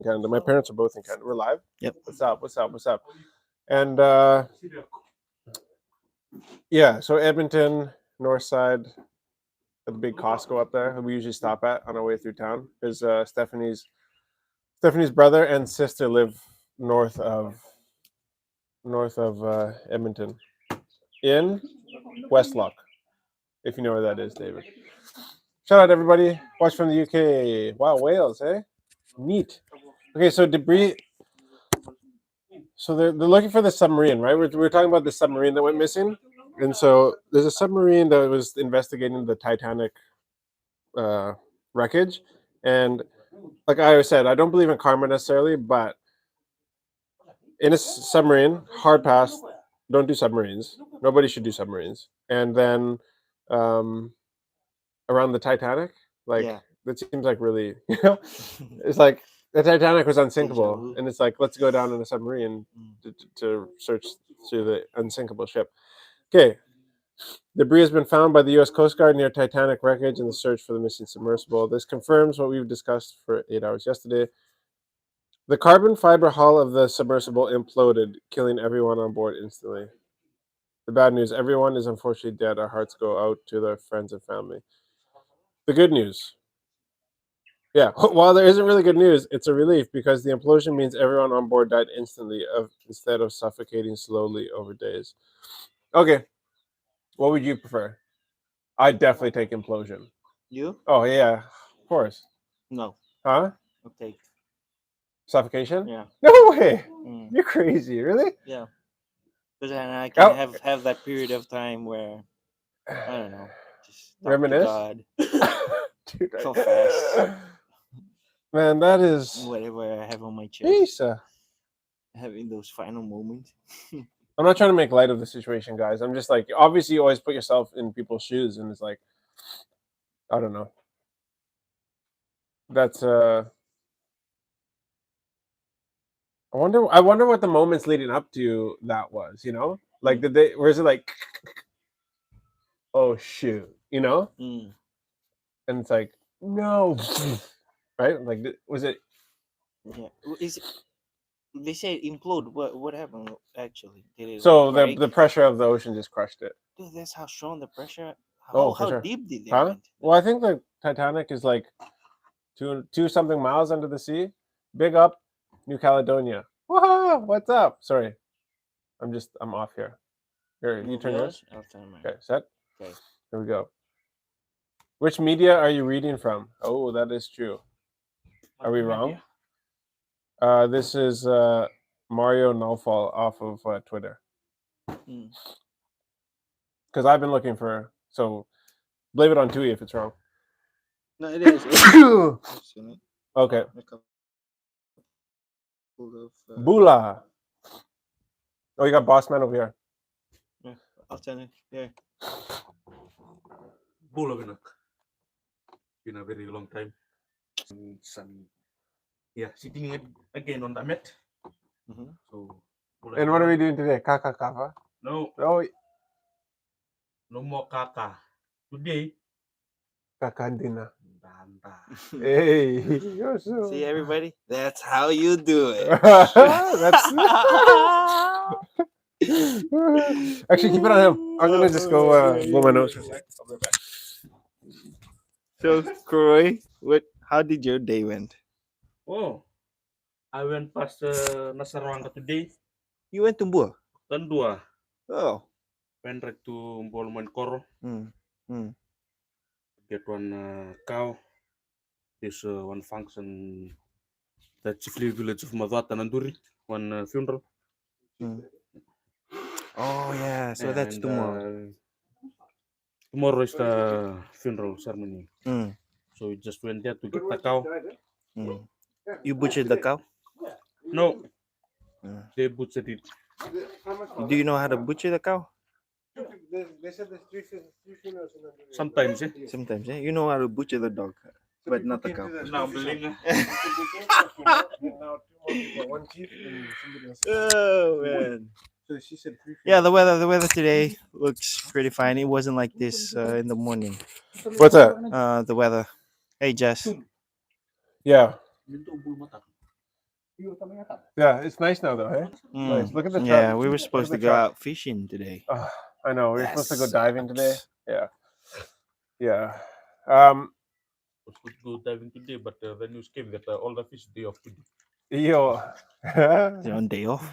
Canada. My parents are both in Canada. We're live. Yep. What's up? What's up? What's up? And yeah, so Edmonton, North Side, at the big Costco up there. We usually stop at on our way through town. Because Stephanie's brother and sister live north of Edmonton, in Westlock. If you know where that is, David. Shout out everybody. Watch from the UK. Wow, Wales, eh? Neat. Okay, so debris. So they're looking for the submarine, right? We're talking about the submarine that went missing, and so there's a submarine that was investigating the Titanic wreckage, and like I always said, I don't believe in karma necessarily, but in a submarine, hard pass. Don't do submarines. Nobody should do submarines. And then around the Titanic, like Yeah. that seems like really, it's like the Titanic was Deja unsinkable, vu. and it's like let's go down in a submarine to search through the unsinkable ship. Okay, debris has been found by the U.S. Coast Guard near Titanic wreckage in the search for the missing submersible. This confirms what we've discussed for 8 hours yesterday. The carbon fiber hull of the submersible imploded, killing everyone on board instantly. The bad news: everyone is unfortunately dead. Our hearts go out to their friends and family. The good news: yeah, while there isn't really good news, it's a relief because the implosion means everyone on board died instantly instead of suffocating slowly over days. Okay, what would you prefer? I'd definitely take implosion. You? Oh yeah, of course. No. Huh? I'll take. Suffocation? Yeah. No way. Mm. You're crazy, really? Yeah. Because then I can have that period of time where I don't know, just talk Reminisce? to God. Dude, So fast. Man, that is. Whatever I have on my chest. Isa. Having those final moments. I'm not trying to make light of the situation, guys. I'm just like, obviously, you always put yourself in people's shoes, and it's like, I don't know. That's I wonder what the moments leading up to that was. Like did they? Where is it like? Oh shoot! Mm. And it's like no, right? Like was it? Yeah. Is it, they say it implode. What happened actually? Did it So like break? the pressure of the ocean just crushed it. Dude, that's how strong the pressure. Oh, for How sure. deep did they Huh? went? Well, I think the Titanic is like two something miles under the sea. Big up, New Caledonia. Whoa, what's up? Sorry, I'm off here. Here, you turn yours. I'll turn mine. Okay, set. Okay. Here we go. Which media are you reading from? Oh, that is true. Are we wrong? This is Mario Nalfall off of Twitter. Because I've been looking for. So, blame it on Tui if it's wrong. No, it is. Okay. Bula. Oh, you got Boss Man over here. Yeah, I'll turn it. Yeah. Bula been a very long time. Yeah, sitting again on the mat. Mm-hmm. So. And what are we doing today? Kaka kava? No. Oh. No more kaka. Today. Kaka dinner. Hey. See everybody? That's how you do it. That's. Actually, keep it on him. I'm gonna just go blow my nose for a sec. I'll be right back. So, Croy, how did your day went? Oh, I went past Nasaranga today. You went to Mbua? Tandua. Oh. Went right to Mbolman Koro. Get one cow. There's one function. The chiefly village of Madhuata Nanduri. One funeral. Oh yeah, so that's tomorrow. Tomorrow is the funeral ceremony. So we just went there to get the cow. You butchered the cow? No. They butchered it. Do you know how to butcher the cow? They said there's three funerals. Sometimes, Sometimes, You know how to butcher the dog, but not the cow. Now, Belinga. Oh man. Yeah, the weather today looks pretty fine. It wasn't like this in the morning. What's that? The weather. Hey, Jess. Yeah. Yeah, it's nice now though, hey? Nice. Mm. Look at the Yeah, truck. we were Look at supposed the to go truck. out fishing today. I know. We were That supposed to go diving today. sucks. Yeah. Yeah. Was supposed to go diving today, but the news came that all the fish day off today. Yo. Is it on day off?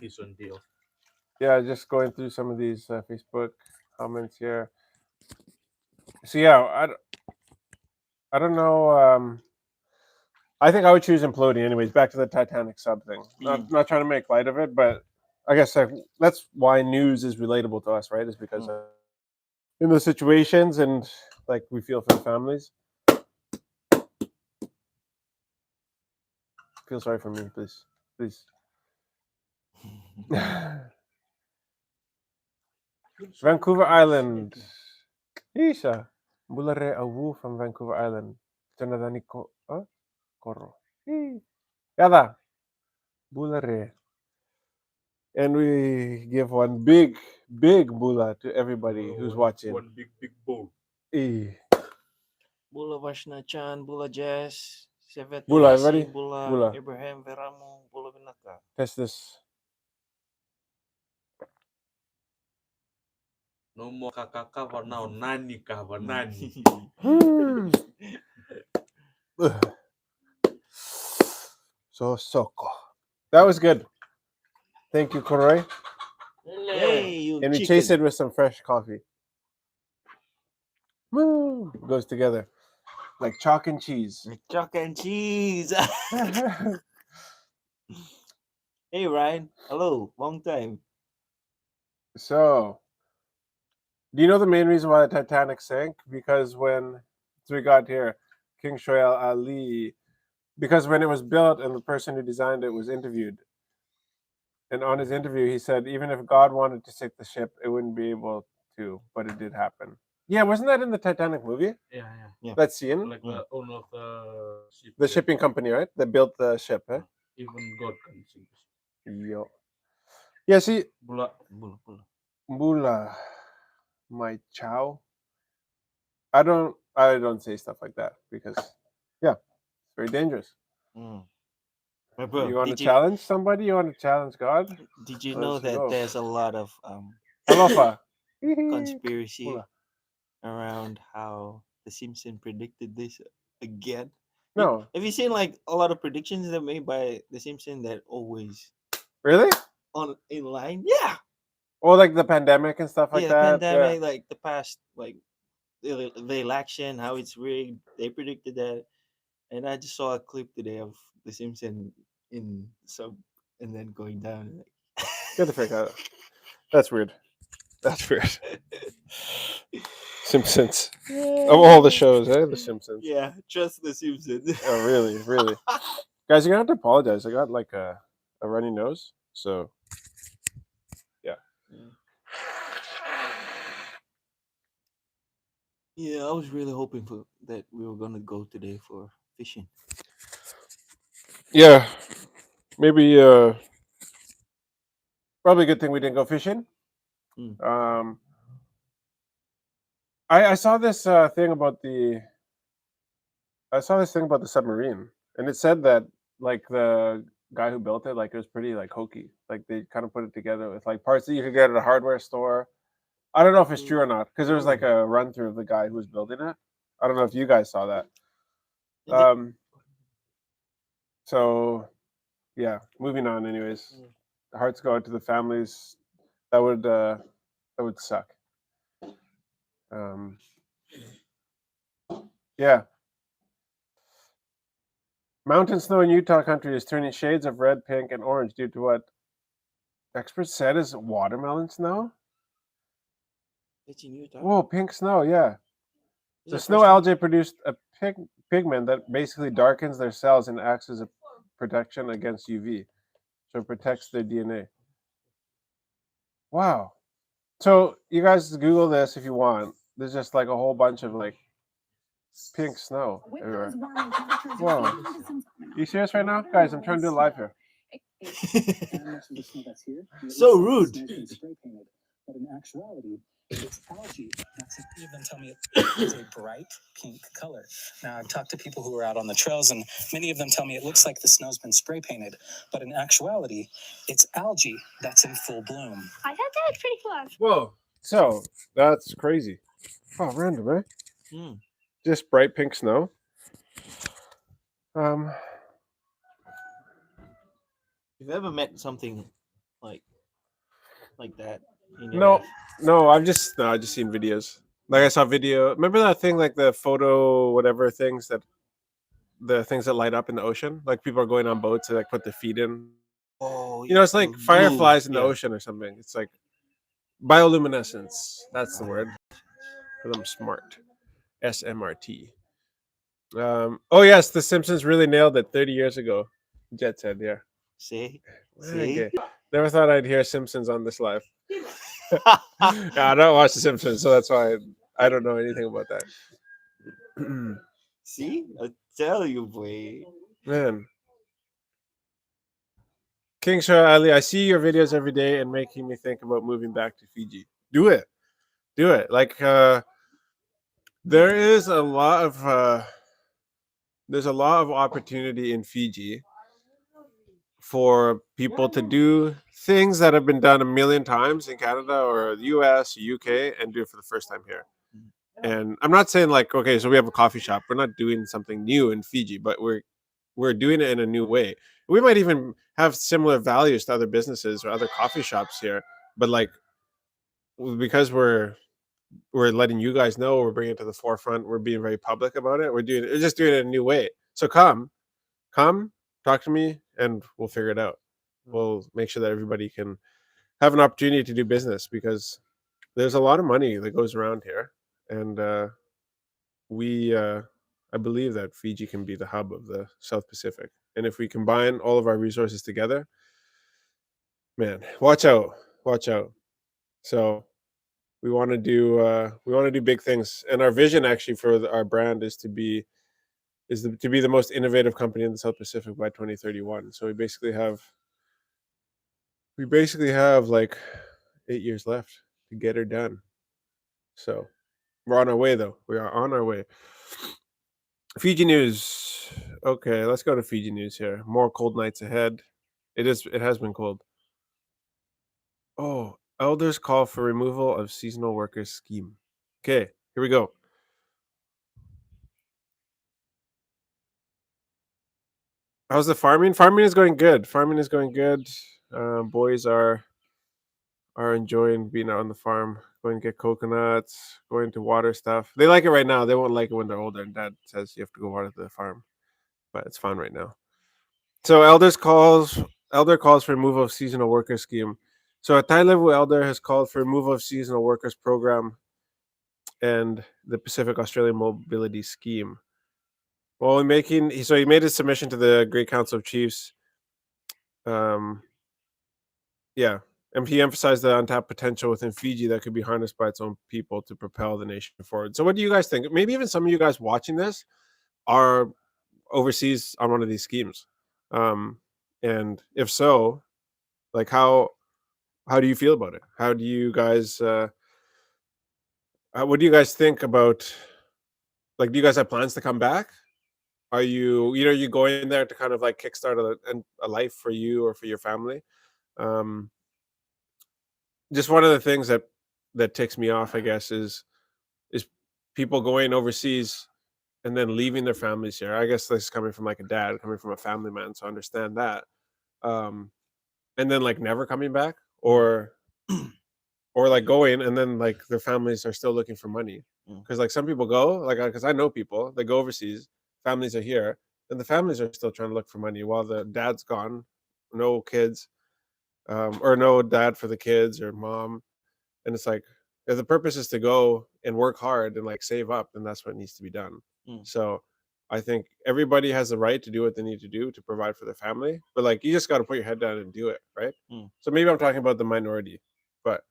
He's on day off. Yeah, just going through some of these Facebook comments here. So yeah, I don't know. I think I would choose imploding anyways. Back to the Titanic sub thing. Not trying to make light of it, but I guess that's why news is relatable to us, right? Is because in those situations and like we feel for the families. Feel sorry for me, please, please. Vancouver Island. Isha. Bulare Awu from Vancouver Island. Jonathan Koro. Yada. Bulare. And we give one big bula to everybody who's watching. One big bowl. Bula Vashna Chan, Bula Jess, Sevet Bula, Yasi, everybody. Bula, Bula. Abraham Veramu, Bula Vinaka. Test this. No more kakaka for now. Nani ka for nani. So soko. That was good. Thank you, Koroy. Hey, you And we chicken. chase it with some fresh coffee. Woo! Goes together like chalk and cheese. Chalk and cheese. Hey, Ryan. Hello. Long time. So, do you know the main reason why the Titanic sank? Because when we got here, King Shoaib Ali, because when it was built and the person who designed it was interviewed, and on his interview he said even if God wanted to sink the ship, it wouldn't be able to, but it did happen. Yeah, wasn't that in the Titanic movie? Yeah. That scene? Like the owner of the ship. The shipping company, right? That built the ship, eh? Even God can sing the ship. Yo. Yeah, see, Bula. Mula, my chow. I don't say stuff like that because, yeah, it's very dangerous. Bro, You want to challenge somebody? You want to challenge God? Did you Let's know that go. there's a lot of Alofa. conspiracy Mula. around how the Simpsons predicted this again? No. Have you seen like a lot of predictions that made by the Simpsons that always Really? in line? Yeah. Or like the pandemic and stuff like Yeah, that? the pandemic, like the past, like the election, how it's rigged. They predicted that, and I just saw a clip today of the Simpsons in sub and then going down. Get the frick out. That's weird. That's weird. Simpsons. Of all the shows, eh? The Simpsons. Yeah, trust the Simpsons. Oh, really? Really? Guys, you're going to have to apologize. I got like a runny nose. So, yeah. Yeah, I was really hoping for that we were gonna go today for fishing. Yeah. Maybe, probably a good thing we didn't go fishing. I saw this thing about the submarine, and it said that like the guy who built it, like it was pretty like hokey. Like they kind of put it together with like parts that you could get at a hardware store. I don't know if it's true or not because there was like a run through of the guy who was building it. I don't know if you guys saw that. So yeah, moving on. Anyways, hearts go out to the families. That would suck. Yeah. Mountain snow in Utah country is turning shades of red, pink, and orange due to what experts said is watermelon snow. It's in Utah. Whoa, pink snow, yeah. Is The that snow first time? algae produced a pigment that basically darkens their cells and acts as a protection against UV. So it protects their DNA. Wow. So you guys Google this if you want. There's just like a whole bunch of like pink snow everywhere. Whoa. You serious right now? Guys, I'm trying to do it live here. So rude. But in actuality, It's algae. Many of them tell me it's a bright pink color. Now, I've talked to people who are out on the trails, and many of them tell me it looks like the snow's been spray painted. But in actuality, it's algae that's in full bloom. I thought that was pretty cool. Whoa. So that's crazy. Oh, random, eh? Mm. Just bright pink snow. You've ever met something like that in your No, life? no, I just seen videos. Like I saw video. Remember that thing, like the photo, whatever things that the things that light up in the ocean. Like people are going on boats to like put their feet in. Oh, You know, it's like blue, fireflies in the yeah. ocean or something. It's like bioluminescence. That's the word. Because I'm smart. SMRT. Oh yes, The Simpsons really nailed it 30 years ago. Jet said, yeah. See? Okay. Never thought I'd hear Simpsons on this live. I don't watch The Simpsons, so that's why I don't know anything about that. See? I tell you, boy. Man. King Shah Ali, I see your videos every day and making me think about moving back to Fiji. Do it. Do it. Like there is a lot of there's a lot of opportunity in Fiji for people to do things that have been done a million times in Canada or the US or UK and do it for the first time here. And I'm not saying like, okay, so we have a coffee shop. We're not doing something new in Fiji, but we're doing it in a new way. We might even have similar values to other businesses or other coffee shops here, but like because we're letting you guys know, we're bringing it to the forefront, we're being very public about it. We're just doing it in a new way. So come, talk to me, and we'll figure it out. We'll make sure that everybody can have an opportunity to do business because there's a lot of money that goes around here, and I believe that Fiji can be the hub of the South Pacific. And if we combine all of our resources together, man, watch out. So we want to do big things, and our vision actually for our brand is to be the most innovative company in the South Pacific by 2031. So we basically have like 8 years left to get her done. So we're on our way, though. We are on our way. Fiji news. Okay, let's go to Fiji news here. More cold nights ahead. It has been cold. Oh, elders call for removal of seasonal workers scheme. Okay, here we go. How's the farming? Farming is going good. Boys are enjoying being out on the farm, going to get coconuts, going to water stuff. They like it right now. They won't like it when they're older. And Dad says you have to go water the farm, but it's fun right now. So elder calls for removal of seasonal worker scheme. So a Thai level elder has called for removal of seasonal workers program and the Pacific Australian Mobility Scheme. Well, he made his submission to the Great Council of Chiefs. Yeah, and he emphasized the untapped potential within Fiji that could be harnessed by its own people to propel the nation forward. So, what do you guys think? Maybe even some of you guys watching this are overseas on one of these schemes, and if so, like how do you feel about it? How do you guys? What do you guys think about? Like, do you guys have plans to come back? Are you going there to kind of like kickstart a life for you or for your family? Just one of the things that ticks me off, I guess, is people going overseas and then leaving their families here. I guess this is coming from like a dad, coming from a family man, so I understand that. And then like never coming back, or like going and then like their families are still looking for money. Because like some people go, like because I know people that go overseas, families are here, and the families are still trying to look for money while the dad's gone, no kids, or no dad for the kids or mom. And it's like, if the purpose is to go and work hard and like save up, then that's what needs to be done. So I think everybody has the right to do what they need to do to provide for their family, but like you just got to put your head down and do it, right? So maybe I'm talking about the minority, but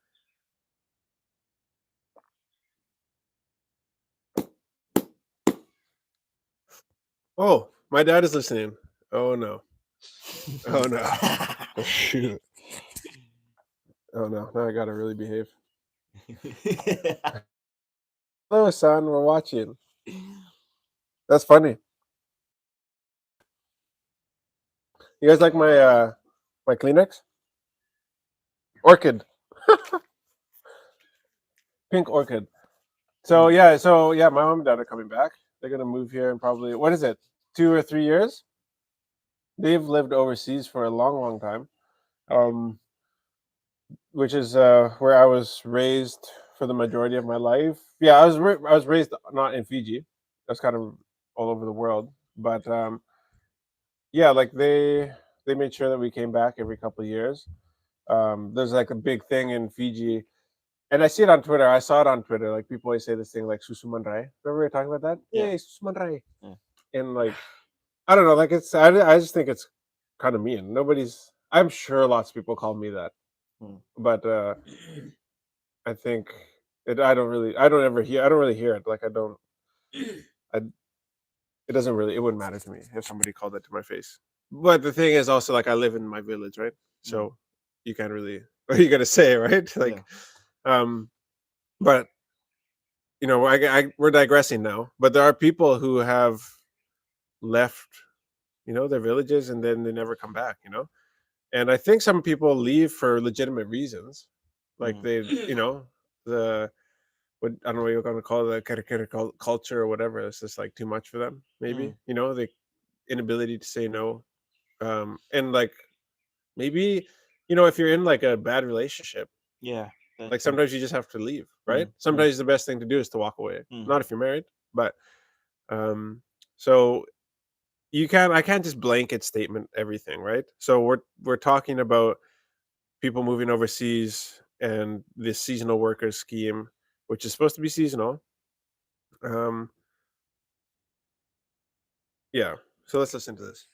oh, my dad is listening. Oh no. Oh no. Oh shoot. Oh no. Now I gotta really behave. Hello, son. We're watching. That's funny. You guys like my Kleenex? Orchid, pink orchid. So yeah, my mom and dad are coming back. They're gonna move here in probably, what is it, 2 or 3 years? They've lived overseas for a long, long time, um, which is where I was raised for the majority of my life. Yeah, I was raised not in Fiji. I was kind of all over the world, but yeah, like they made sure that we came back every couple of years. There's like a big thing in Fiji, and I see it on Twitter. I saw it on Twitter. Like people always say this thing like "susumanrai." Remember we were talking about that? Yeah. Hey, susumanrai. Yeah. And like I don't know, like I just think it's kind of mean. Nobody's. I'm sure lots of people call me that, Hmm. but I think I don't really. I don't ever hear. I don't really hear it. Like I don't. I. It doesn't really. It wouldn't matter to me if somebody called it to my face. But the thing is also like I live in my village, right? So you can't really. What are you gonna say, right? Like, um, but you know, we're digressing now. But there are people who have left, you know, their villages and then they never come back. You know, and I think some people leave for legitimate reasons, like they, you know, the what I don't know what you're going to call it, the culture or whatever. It's just like too much for them. Maybe you know the inability to say no, and like maybe you know if you're in like a bad relationship, Yeah. like sometimes you just have to leave, right? Mm. Sometimes the best thing to do is to walk away. Mm. Not if you're married, but um, so I can't just blanket statement everything, right? So we're talking about people moving overseas and this seasonal workers scheme, which is supposed to be seasonal. Um, yeah. So let's listen to this.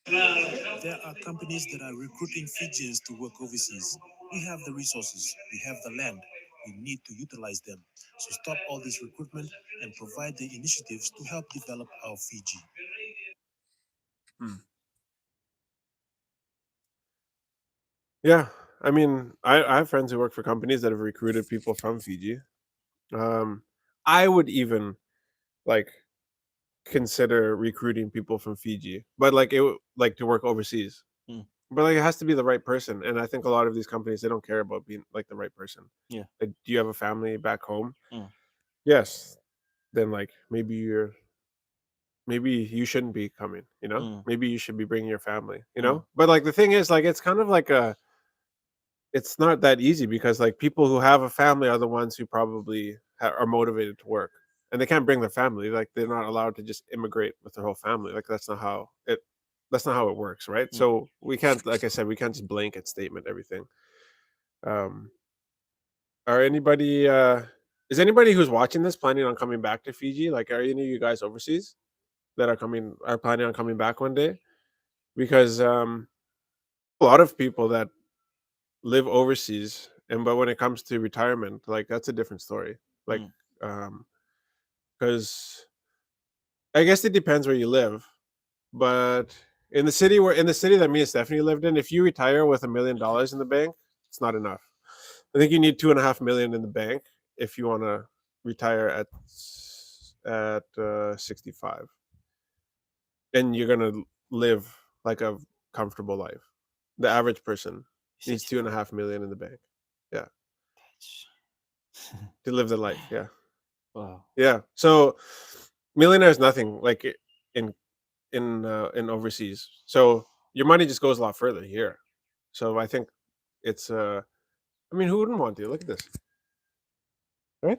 There are companies that are recruiting Fijians to work overseas. We have the resources, we have the land. We need to utilize them. So stop all this recruitment and provide the initiatives to help develop our Fiji. Yeah. I mean, I have friends who work for companies that have recruited people from Fiji. Um, I would even like consider recruiting people from Fiji, but like like to work overseas. Mm. But like it has to be the right person, and I think a lot of these companies they don't care about being like the right person. Yeah. Like, do you have a family back home? Mm. Yes. Then like maybe you shouldn't be coming. You know, Mm. maybe you should be bringing your family. You know, but like the thing is, like it's kind of like it's not that easy because like people who have a family are the ones who probably are motivated to work, and they can't bring their family. Like they're not allowed to just immigrate with their whole family. Like that's not how it works, right? So we can't, like I said, we can't just blanket statement everything. um are anybody is anybody who's watching this planning on coming back to Fiji? Like are any of you guys overseas that are planning on coming back one day? Because a lot of people that live overseas, and but when it comes to retirement, like that's a different story. Like um because I guess it depends where you live, but in the city that me and Stephanie lived in, if you retire with $1 million in the bank, it's not enough. I think you need 2.5 million in the bank if you want to retire at 65, and you're gonna live like a comfortable life. The average person needs 2.5 million in the bank. Yeah, to live the life. Yeah, Wow. yeah. So millionaire is nothing like in in overseas. So your money just goes a lot further here. So I think it's I mean, who wouldn't want to? Look at this, right?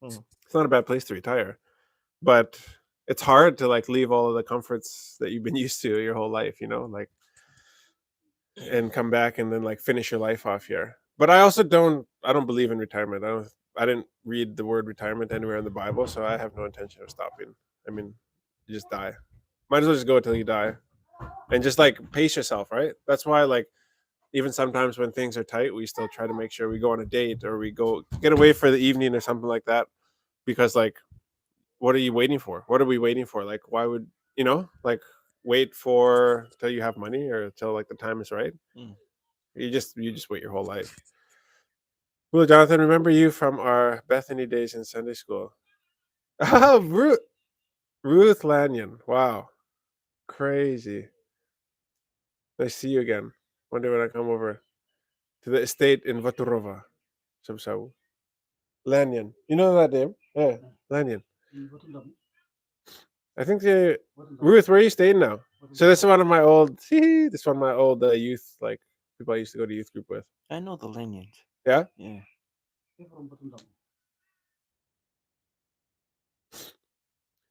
It's not a bad place to retire, but it's hard to like leave all of the comforts that you've been used to your whole life, you know, like and come back and then like finish your life off here. But I don't believe in retirement. I didn't read the word retirement anywhere in the Bible, so I have no intention of stopping. I mean, you just die. Might as well just go until you die and just like pace yourself, right? That's why like even sometimes when things are tight, we still try to make sure we go on a date or we go get away for the evening or something like that, because like what are you waiting for? What are we waiting for? Like why would, you know, like wait for till you have money or till like the time is right? You just wait your whole life. Well, Jonathan, remember you from our Bethany days in Sunday school. Oh, Ruth Lanyon. Wow. Crazy. Nice to see you again. One day when I come over to the estate in Vaturova. Sabsaw. Lanyon. You know that name? Yeah. Lanyon. I think they Ruth, where are you staying now? So this is one of my old this is one of my old youth like people I used to go to youth group with. I know the lineage. Yeah? Yeah.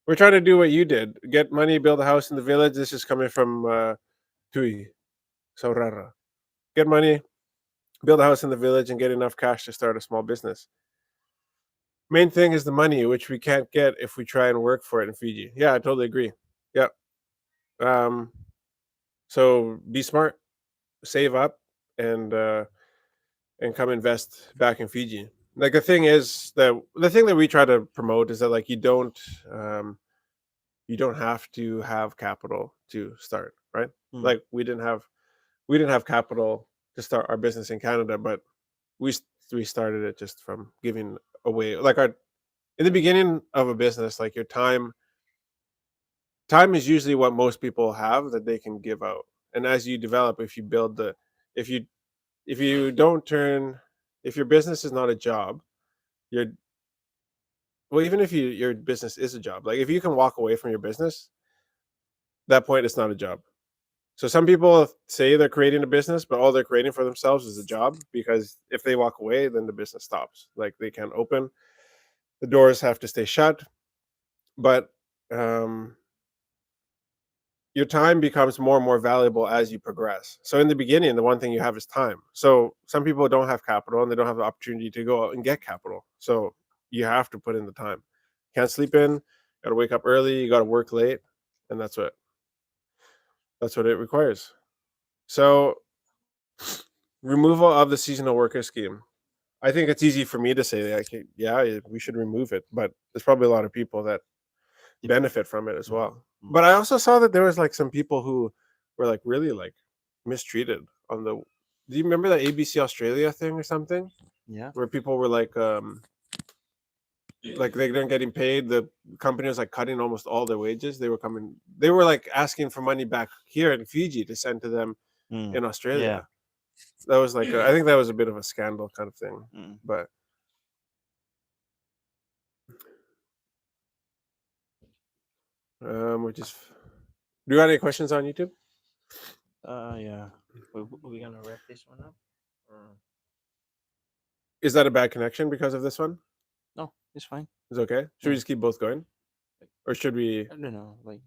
We're trying to do what you did. Get money, build a house in the village. This is coming from Tui, Saurara. Get money, build a house in the village, and get enough cash to start a small business. Main thing is the money, which we can't get if we try and work for it in Fiji. Yeah, I totally agree. Yeah. Um, so be smart, save up, and come invest back in Fiji. Like the thing that we try to promote is that like um, you don't have to have capital to start, right? Mm. Like we didn't have capital to start our business in Canada, but we started it just from giving away like our in the beginning of a business, like your time is usually what most people have that they can give out. And as you develop, if you build the if you if you don't turn if your business is not a job, you're well, even if your business is a job, like if you can walk away from your business, that point it's not a job. So some people say they're creating a business, but all they're creating for themselves is a job because if they walk away, then the business stops. Like they can't open, the doors have to stay shut. But um, your time becomes more and more valuable as you progress. So in the beginning, the one thing you have is time. So some people don't have capital and they don't have the opportunity to go out and get capital. So you have to put in the time. Can't sleep in, got to wake up early, you got to work late, and that's what it requires. So removal of the seasonal worker scheme. I think it's easy for me to say that. Yeah, we should remove it, but there's probably a lot of people that Dep- benefit from it as well. Mm. But I also saw that there was like some people who were like really like mistreated on the. Do you remember that ABC Australia thing or something Yeah. where people were like they weren't getting paid. The company was like cutting almost all their wages. They were like asking for money back here in Fiji to send to them Mm. in Yeah. Australia. That was like I think that was a bit of a scandal kind of thing. Mm. But which is. Do you got any questions on YouTube? Yeah. We gonna wrap this one up? Or... Is that a bad connection because of this one? No, it's fine. It's okay. Should we Yeah. just keep both going, or should we? I don't know. Like,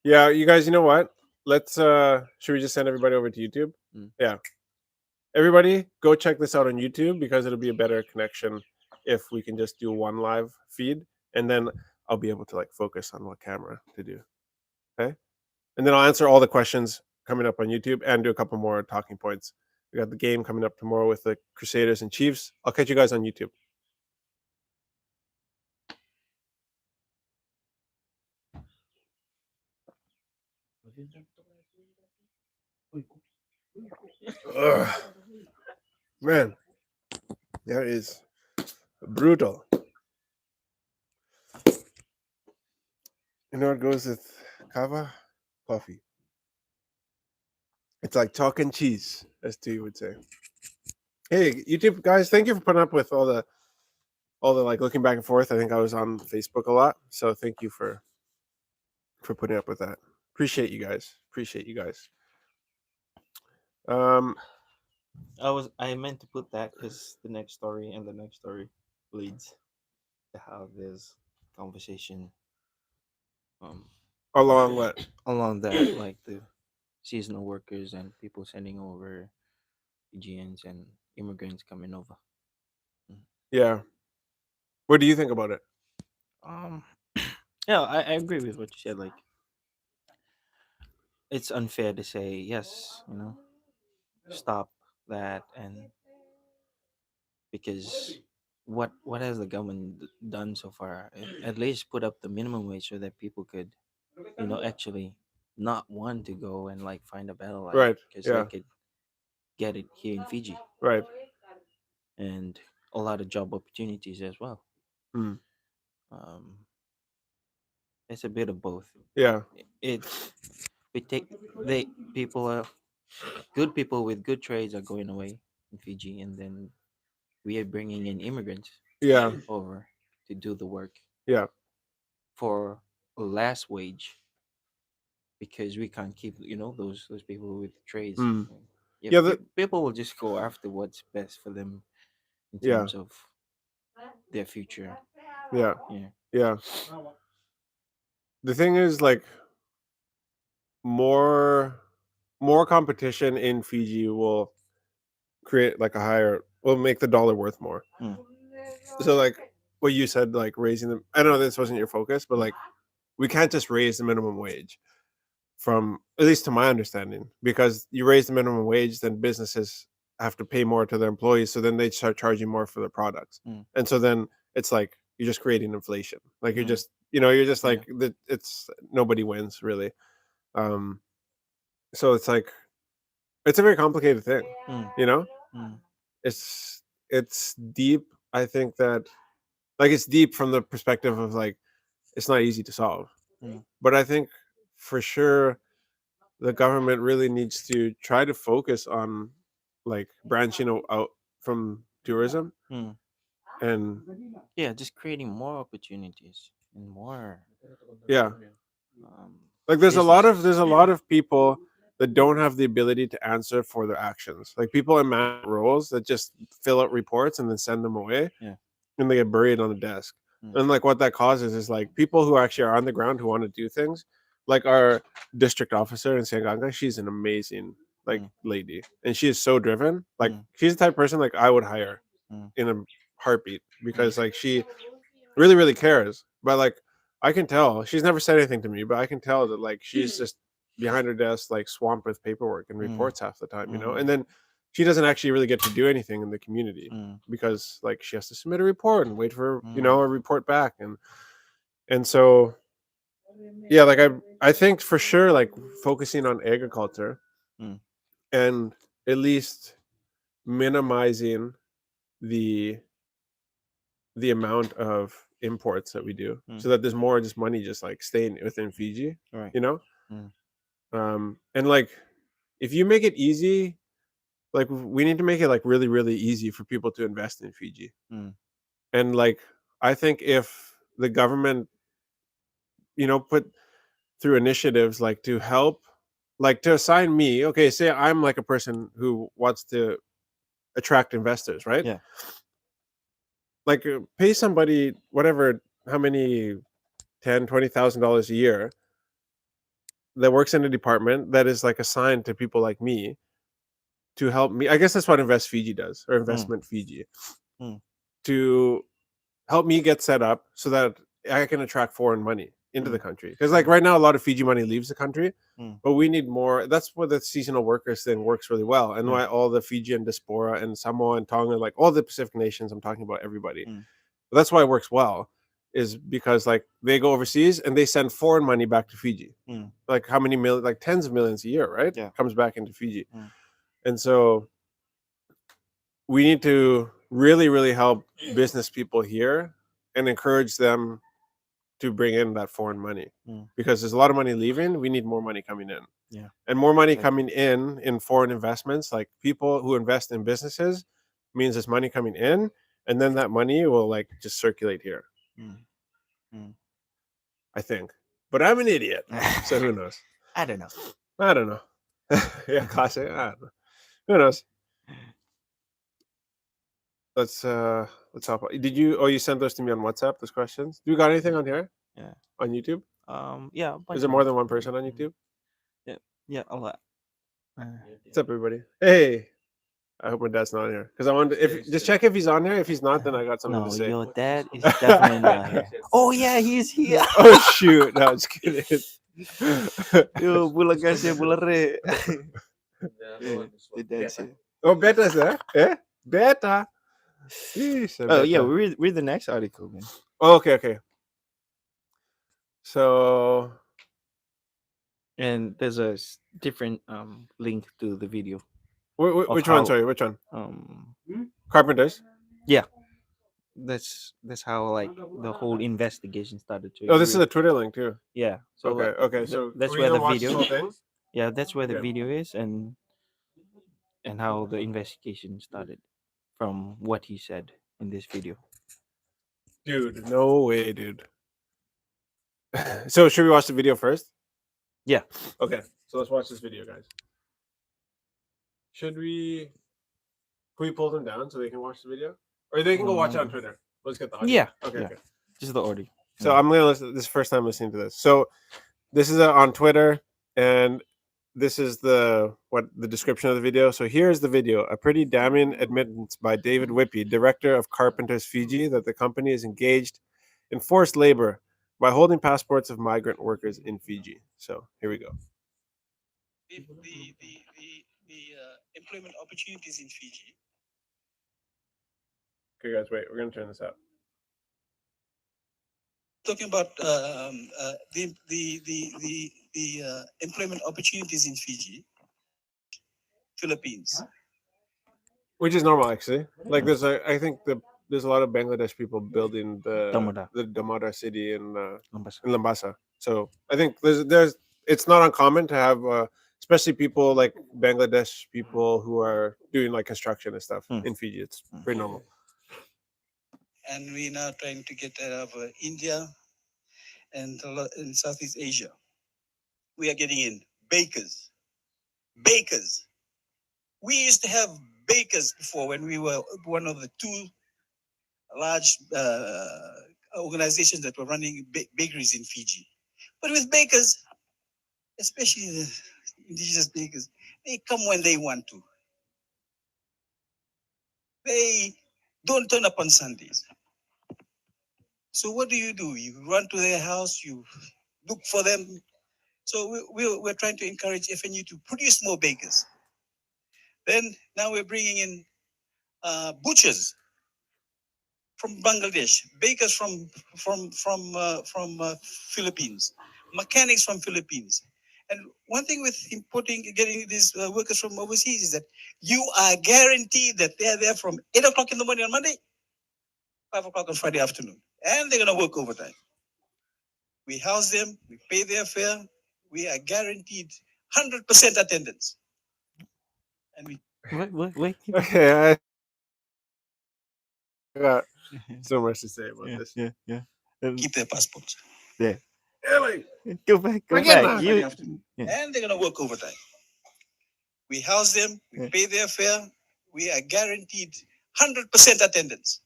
Yeah, you guys. You know what? Let's. Should we just send everybody over to YouTube? Mm. Yeah. Everybody, go check this out on YouTube because it'll be a better connection if we can just do one live feed, and then I'll be able to like focus on what camera to do. Okay, and then I'll answer all the questions coming up on YouTube and do a couple more talking points. We got the game coming up tomorrow with the Crusaders and Chiefs. I'll catch you guys on YouTube. Ugh. Man, that is brutal. You know what goes with kava? Coffee. It's like chalk and cheese, as T would say. Hey, YouTube guys, thank you for putting up with all the like looking back and forth. I think I was on Facebook a lot, so thank you for putting up with that. Appreciate you guys. Appreciate you guys. Um, I meant to put that because the next story and the next story leads to have this conversation um along what? along that, like the seasonal workers and people sending over Fijians and immigrants coming over. Yeah. What do you think about it? Um, yeah, I agree with what you said. Like, it's unfair to say yes, stop that, and because what has the government done so far? At least put up the minimum wage so that people could, actually not want to go and like find a better life Right. because they Yeah. could get it here in Fiji, Right. and a lot of job opportunities as well. Mm. Um, it's a bit of both. Yeah. It's we take they people are good people with good trades are going away in Fiji, and then we are bringing in immigrants Yeah. over to do the work Yeah. for a less wage because we can't keep those people with trades. Mm. Yeah, Yeah. people will just go after what's best for them in Yeah. terms of their future. Yeah. Yeah. Yeah. The thing is, like, more more competition in Fiji will create like will make the dollar worth more. Mm. So like what you said, like raising them. I know this wasn't your focus, but like we can't just raise the minimum wage from, at least to my understanding, because you raise the minimum wage, then businesses have to pay more to their employees, so then they start charging more for their products, Mm. and so then it's like you're just creating inflation. Like you're Mm. just you're just Yeah. like it's nobody wins really. Um, so it's like it's a very complicated thing, Mm. you know. Mm. It's deep. I think that like it's deep from the perspective of like it's not easy to solve, Mm. but I think for sure the government really needs to try to focus on like branching out from tourism Mm. and Yeah, just creating more opportunities and more yeah, um, like businesses. there's a lot of people that don't have the ability to answer for their actions, like people in management roles that just fill out reports and then send them away, Yeah. and they get buried on the desk. Mm. And like what that causes is like people who actually are on the ground who want to do things, like our district officer in Sanganga, she's an amazing like Mm. lady, and she is so driven. Like Mm. she's the type of person like I would hire Mm. in a heartbeat, because like she really really cares. But like I can tell she's never said anything to me, but I can tell that like she's just behind her desk like swamped with paperwork and Mm. reports half the time, Mm. and then she doesn't actually really get to do anything in the community, Mm. because like she has to submit a report and wait for Mm. a report back, and so yeah, like I think for sure like focusing on agriculture Mm. and at least minimizing the amount of imports that we do, Mm. so that there's more just money just like staying within Fiji, Right. you know. Mm. And like if you make it easy, like we need to make it like really really easy for people to invest in Fiji. Mm. And like I think if the government put through initiatives like to help, like to assign me, okay, say I'm like a person who wants to attract investors, right? Yeah. Like pay somebody whatever, how many, 10, $20,000 a year, that works in a department that is like assigned to people like me to help me. I guess that's what Invest Fiji does, or Mm. Investment Fiji, Mm. to help me get set up so that I can attract foreign money into the Mm. country. Because like right now, a lot of Fiji money leaves the country, Mm. but we need more. That's where the seasonal workers thing works really well, and Yeah. why all the Fijian diaspora and Samoa and Tonga, like all the Pacific nations, I'm talking about everybody. Mm. But that's why it works well, is because like they go overseas and they send foreign money back to Fiji. Mm. Like how many million, like tens of millions a year, right? Yeah. Comes back into Fiji. Mm. And so we need to really, really help business people here and encourage them to bring in that foreign money, Mm. because there's a lot of money leaving. We need more money coming in. Yeah. And more money Like- coming in foreign investments, like people who invest in businesses, means there's money coming in, and then that money will like just circulate here, Mm. Mm. I think. But I'm an idiot, so who knows? I don't know. I don't know. Yeah, classic. I don't know. Who knows? Let's hop on. Did you you sent those to me on WhatsApp, those questions? Do you got anything on here? Yeah. On YouTube? Yeah. A Is bunch there of more them. than one person on Mhm. YouTube? Yeah. A lot. What's up, everybody? Hey, I hope my dad's not on here, because I wanted to, if just check if he's on here. If he's not, then I got something No, to say. your dad is definitely on here. Oh yeah, he's here. Oh shoot! No, I'm just kidding. Yo, bulan kasih bulan re. The dad's here. Oh, Beta's there. Eh? Beta. Sheesh, Oh yeah, Beta. read the next article, man. Oh, okay. So And there's a different link to the video. Which how- one? Sorry, which one? Um, Carpenters. that's how like the whole investigation started to. Oh, this is a Twitter link too. Yeah. So Okay, like, okay. So that's we where gonna the watch this video. whole thing. Yeah, that's where the Yeah. video is, and how the investigation started from what he said in this video. Dude, no way, dude. So should we watch the video first? Yeah. Okay. So let's watch this video, guys. Should we? Can we pull them down so they can watch the video, or they can go watch it on Twitter? Let's get the audio. Yeah. Okay. Yeah. Okay. Just the audio. So I'm gonna listen. This is the first time listening to this. So this is on Twitter, and this is the description of the video. So here's the video: a pretty damning admittance by David Whippy, director of Carpenters Fiji, that the company is engaged in forced labor by holding passports of migrant workers in Fiji. So here we go. The employment opportunities in Fiji. Okay, guys, wait. We're gonna turn this up. Talking about the employment opportunities in Fiji, Philippines. Which is normal, actually. Like I think there's a lot of Bangladesh people building Damodar. the Damodar city in Lambasa. Lambasa. So I think there's it's not uncommon to have especially people like Bangladesh people who are doing like construction and stuff in Fiji. It's pretty normal. And we're now trying to get out of India and in Southeast Asia. We are getting in bakers. Bakers. We used to have bakers before when we were one of the two large organizations that were running bakeries in Fiji. But with bakers, especially the indigenous bakers, they come when they want to. They don't turn up on Sundays. So what do? You run to their house, you look for them. So we're trying to encourage FNU to produce more bakers. Then now we're bringing in butchers from Bangladesh, bakers from Philippines, mechanics from Philippines. And one thing with getting these workers from overseas is that you are guaranteed that they're there from 8 o'clock in the morning on Monday, 5 o'clock on Friday afternoon, and they're going to work overtime. We house them, we pay their fare, we are guaranteed 100% attendance. And we Wait. Okay, I got so much to say about this. Yeah. keep their passports. Ellie, Go back. Forget that. You, And they're going to work overtime. We house them, we pay their fare, we are guaranteed 100% attendance.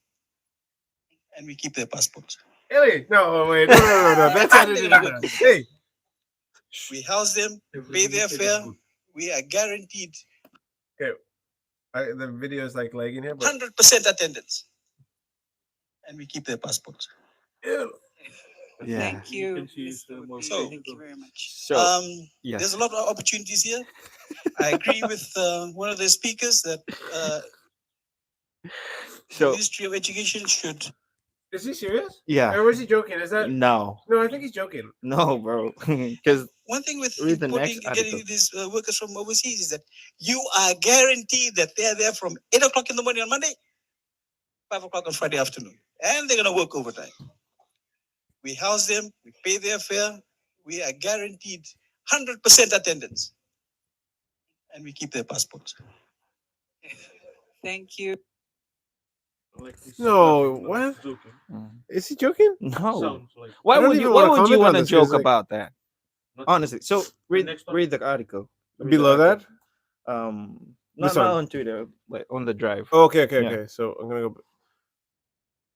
And we keep their passports. Ellie, no, wait, no. That's edited out. Hey, We house them, we pay their fare, we are guaranteed the video is like lagging here, but 100% attendance. And we keep their passports. ew. yeah. Thank you. So- Thank you very much. So yes. There's a lot of opportunities here. I agree with one of the speakers that the So Ministry of Education should. Is he serious? yeah. Or was he joking? Is that No, I think he's joking. no, bro. Because One thing with Read the importing, next article. getting these workers from overseas is that you are guaranteed that they are there from 8 o'clock in the morning on Monday, 5 o'clock on Friday afternoon, and they're going to work overtime. We house them, we pay their fare, we are guaranteed 100% attendance, and we keep their passports. Thank you. No, what? Is he joking? no. I Why don't would even you? wanna Why would you comment on want to this 'cause, joke like, about that? Honestly. So read next one. read the article. Read Below the that? article. This Not one? on Twitter, like on the drive. Oh, okay. Yeah. So I'm gonna go.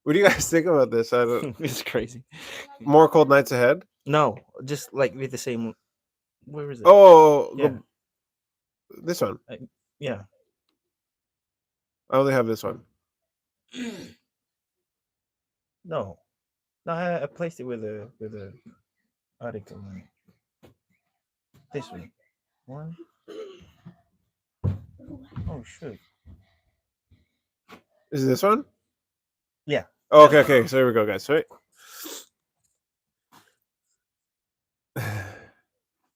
What do you guys think about this? I don't. It's crazy. More cold nights ahead. No, just like with the same. Where is it? Oh, yeah, go, this one. yeah. I only have this one. No, I placed it with a article. On it. This one. Oh shoot. Is it this one? Yeah. Oh, okay. So here we go, guys. Right.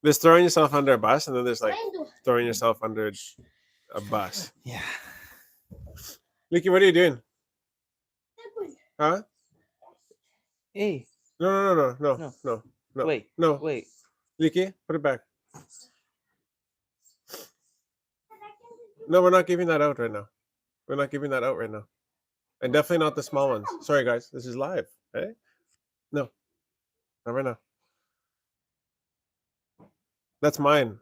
There's throwing yourself under a bus, and then there's like throwing yourself under a bus. Yeah. Nikki, what are you doing? Huh? Hey, No. wait, No. wait. Nikki, put it back. No, we're not giving that out right now. We're not giving that out right now. And definitely not the small ones. Sorry, guys. This is live. Hey? No. Not right now. That's mine.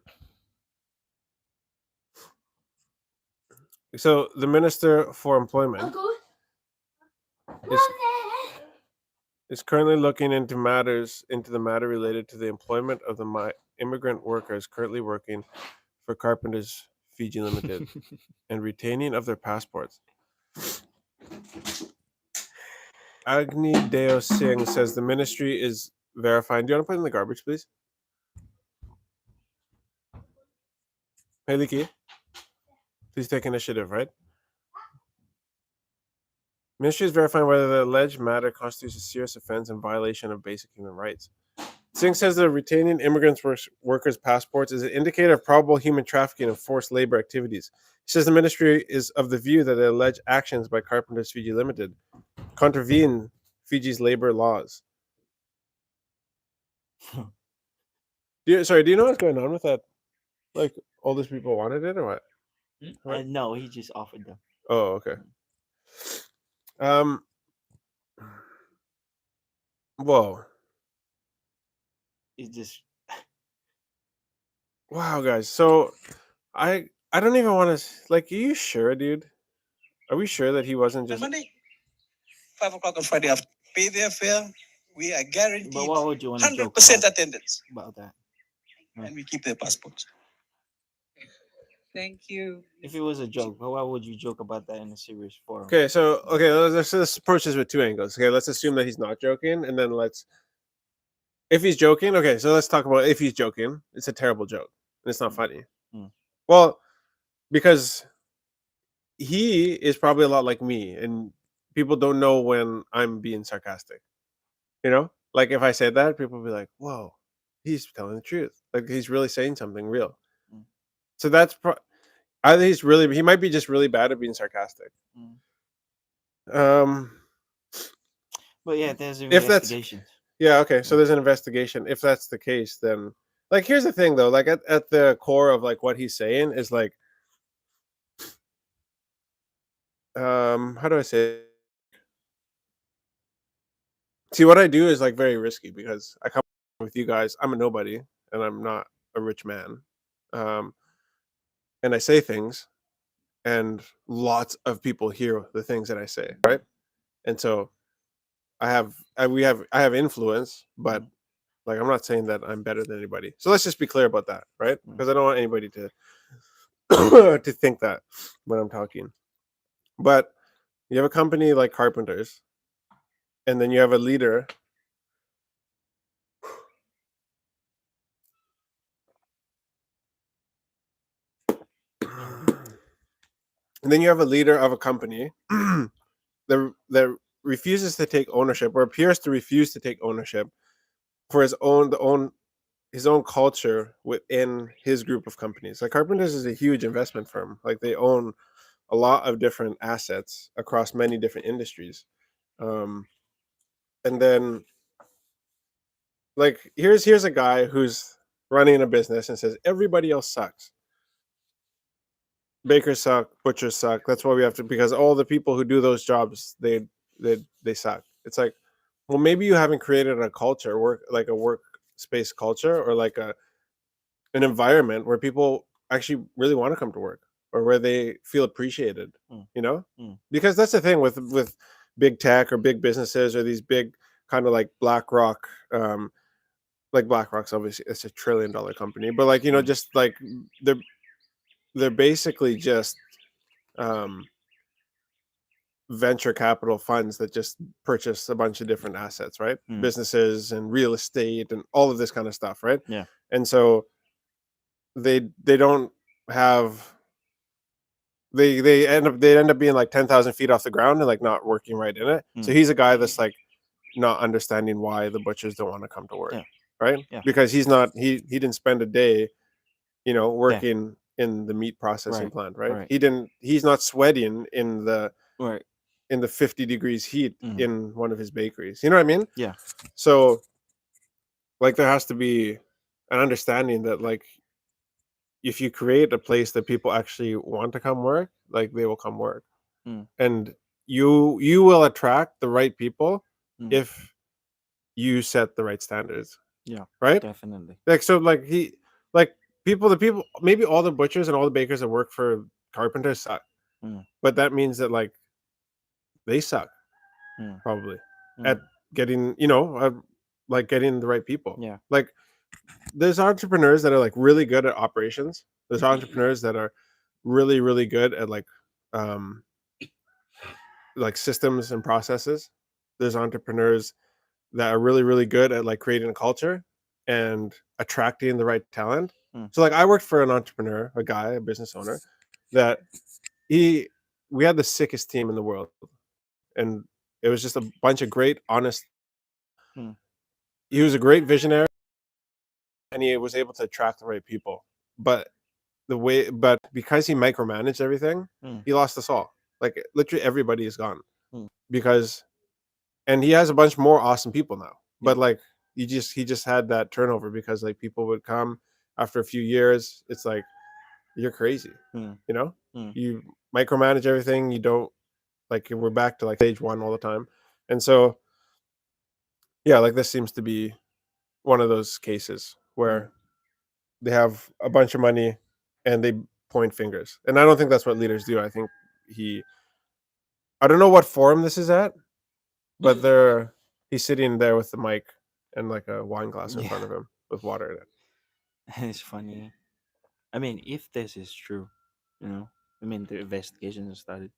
So the Minister for Employment is currently looking into the matter related to the employment of the immigrant workers currently working for Carpenters Fiji Limited and retaining of their passports. Agni Deo Singh says the ministry is verifying. Do you want to put it in the garbage, please? Hey, Liki, please take initiative, right? Ministry is verifying whether the alleged matter constitutes a serious offense and violation of basic human rights. Singh says that retaining immigrants' workers' passports is an indicator of probable human trafficking and forced labor activities. He says the ministry is of the view that the alleged actions by Carpenters Fiji Limited contravene Fiji's labor laws. Do you know what's going on with that? Like, all these people wanted it or what? Right? No, he just offered them. Oh, okay. Whoa. It's just Wow, guys. So I don't even want to like. Are you sure, dude? Are we sure that he wasn't just? Monday, 5 o'clock on Friday after pay their fare, we are guaranteed But why would you want to joke 100% attendance, about that? and we keep their passports. Thank you. If it was a joke, but why would you joke about that in a serious forum? Okay, so let's approach this with two angles. Okay, let's assume that he's not joking, and then if he's joking. Okay, so let's talk about if he's joking. It's a terrible joke, and it's not funny. Well, because he is probably a lot like me, and people don't know when I'm being sarcastic. You know, like if I said that, people will be like, "Whoa, he's telling the truth. Like he's really saying something real." So that's either he might be just really bad at being sarcastic. But yeah, there's investigations. Yeah, okay. So there's an investigation. If that's the case, then like here's the thing though, like at the core of like what he's saying is like how do I say it? See, what I do is like very risky because I come with you guys. I'm a nobody and I'm not a rich man. And I say things and lots of people hear the things that I say, right? And so I have influence, but like I'm not saying that I'm better than anybody. So let's just be clear about that, right? Because I don't want anybody to to think that when I'm talking. But you have a company like Carpenters, and then you have a leader. And then you have a leader of a company that refuses to take ownership or appears to refuse to take ownership for his own culture within his group of companies. Like Carpenters is a huge investment firm. Like they own a lot of different assets across many different industries. And then like here's a guy who's running a business and says everybody else sucks. Bakers suck, butchers suck. That's why we have to, because all the people who do those jobs, they suck. It's like, well, maybe you haven't created a culture, like a workspace culture, or like an environment where people actually really want to come to work, or where they feel appreciated. You know, because that's the thing with big tech or big businesses or these big kind of like BlackRock. Like BlackRock's obviously it's $1 trillion company, but like just like they're basically just venture capital funds that just purchase a bunch of different assets, right? Businesses and real estate and all of this kind of stuff, right? Yeah. And so they don't have they end up being like 10,000 feet off the ground and like not working right in it. So he's a guy that's like not understanding why the butchers don't want to come to work, right? Yeah. Because he didn't spend a day, working in the meat processing Right. plant, right? Right. He's not sweating in the Right. 50 degrees heat Mm. in one of his bakeries. You know what I mean? Yeah. So like there has to be an understanding that like if you create a place that people actually want to come work, like they will come work. Mm. And you will attract the right people Mm. if you set the right standards, Yeah. right? Definitely. Like so like like the people maybe all the butchers and all the bakers that work for carpenters suck. Mm. But that means that like they suck Mm. probably Mm. at getting, like getting the right people. Yeah. Like there's entrepreneurs that are like really good at operations. There's entrepreneurs that are really really good at um like systems and processes. There's entrepreneurs that are really really good at like creating a culture and attracting the right talent. Mm. So like I worked for an entrepreneur, a guy, a business owner that he we had the sickest team in the world, and it was just a bunch of great honest people. Mm. He was a great visionary and he was able to attract the right people. But because he micromanaged everything, Mm. he lost us all. Like literally everybody is gone Mm. because and he has a bunch more awesome people now. Yeah. But like he just had that turnover because like people would come after a few years. It's like you're crazy, Mm. you know. Mm. You micromanage everything. You don't like we're back to like stage one all the time, and so yeah, like this seems to be one of those cases where they have a bunch of money and they point fingers, and I don't think that's what leaders do. I think he I don't know what forum this is at, but he's sitting there with the mic and like a wine glass in Yeah. front of him with water in it. It's funny. I mean, if this is true, you know, I mean, the investigation has started.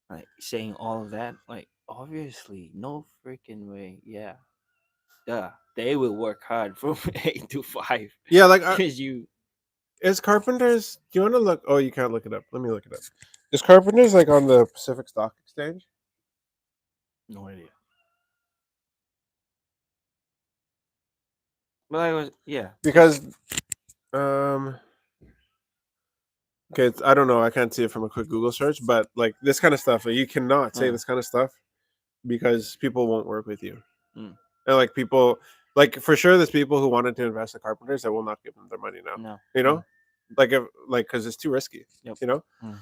Like saying all of that, like obviously, no freaking way. Yeah, duh. They will work hard from 8 to 5 Yeah, like because you. is Carpenter's? Do you want to look? Oh, you can't look it up. Let me look it up. Is Carpenter's like on the Pacific Stock Exchange? No idea. But I was, yeah, Because um, okay, I don't know. I can't see it from a quick Google search, but like this kind of stuff, like, you cannot say this kind of stuff because people won't work with you. Mm. And like people, like for sure, there's people who wanted to invest in Carpenters that will not give them their money now. No. You know, like if like because it's too risky. Yep. You know, Mm.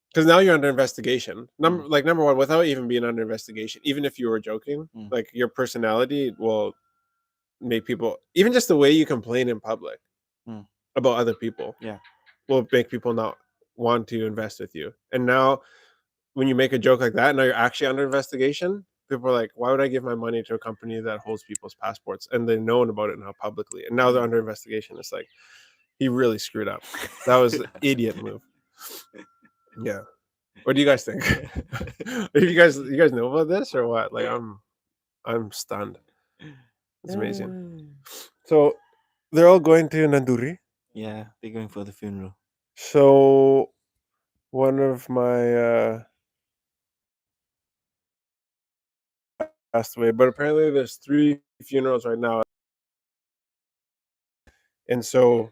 because now you're under investigation. Number one, without even being under investigation, even if you were joking, like your personality will make people, even just the way you complain in public about other people, Yeah. will make people not want to invest with you. And now, when you make a joke like that, now you're actually under investigation. People are like, "Why would I give my money to a company that holds people's passports?" And they've known about it now publicly, and now they're under investigation. It's like he really screwed up. That was an idiot move. Yeah. What do you guys think? you guys know about this or what? Like I'm stunned. It's amazing. So they're all going to Nanduri. Yeah, they're going for the funeral. So one of my passed away, but apparently there's 3 funerals right now. And so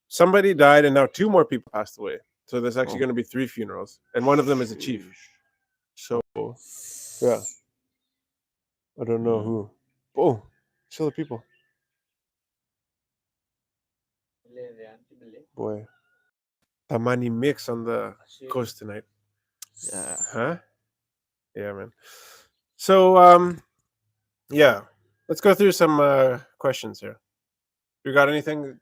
somebody died and now 2 more people passed away. So there's actually going to be 3 funerals, and one of them is a chief. So yeah. I don't know who. Oh, still the people. Boy. Tamani mix on the coast tonight. Yeah. Huh? Yeah, man. So yeah. Let's go through some questions here. You got anything?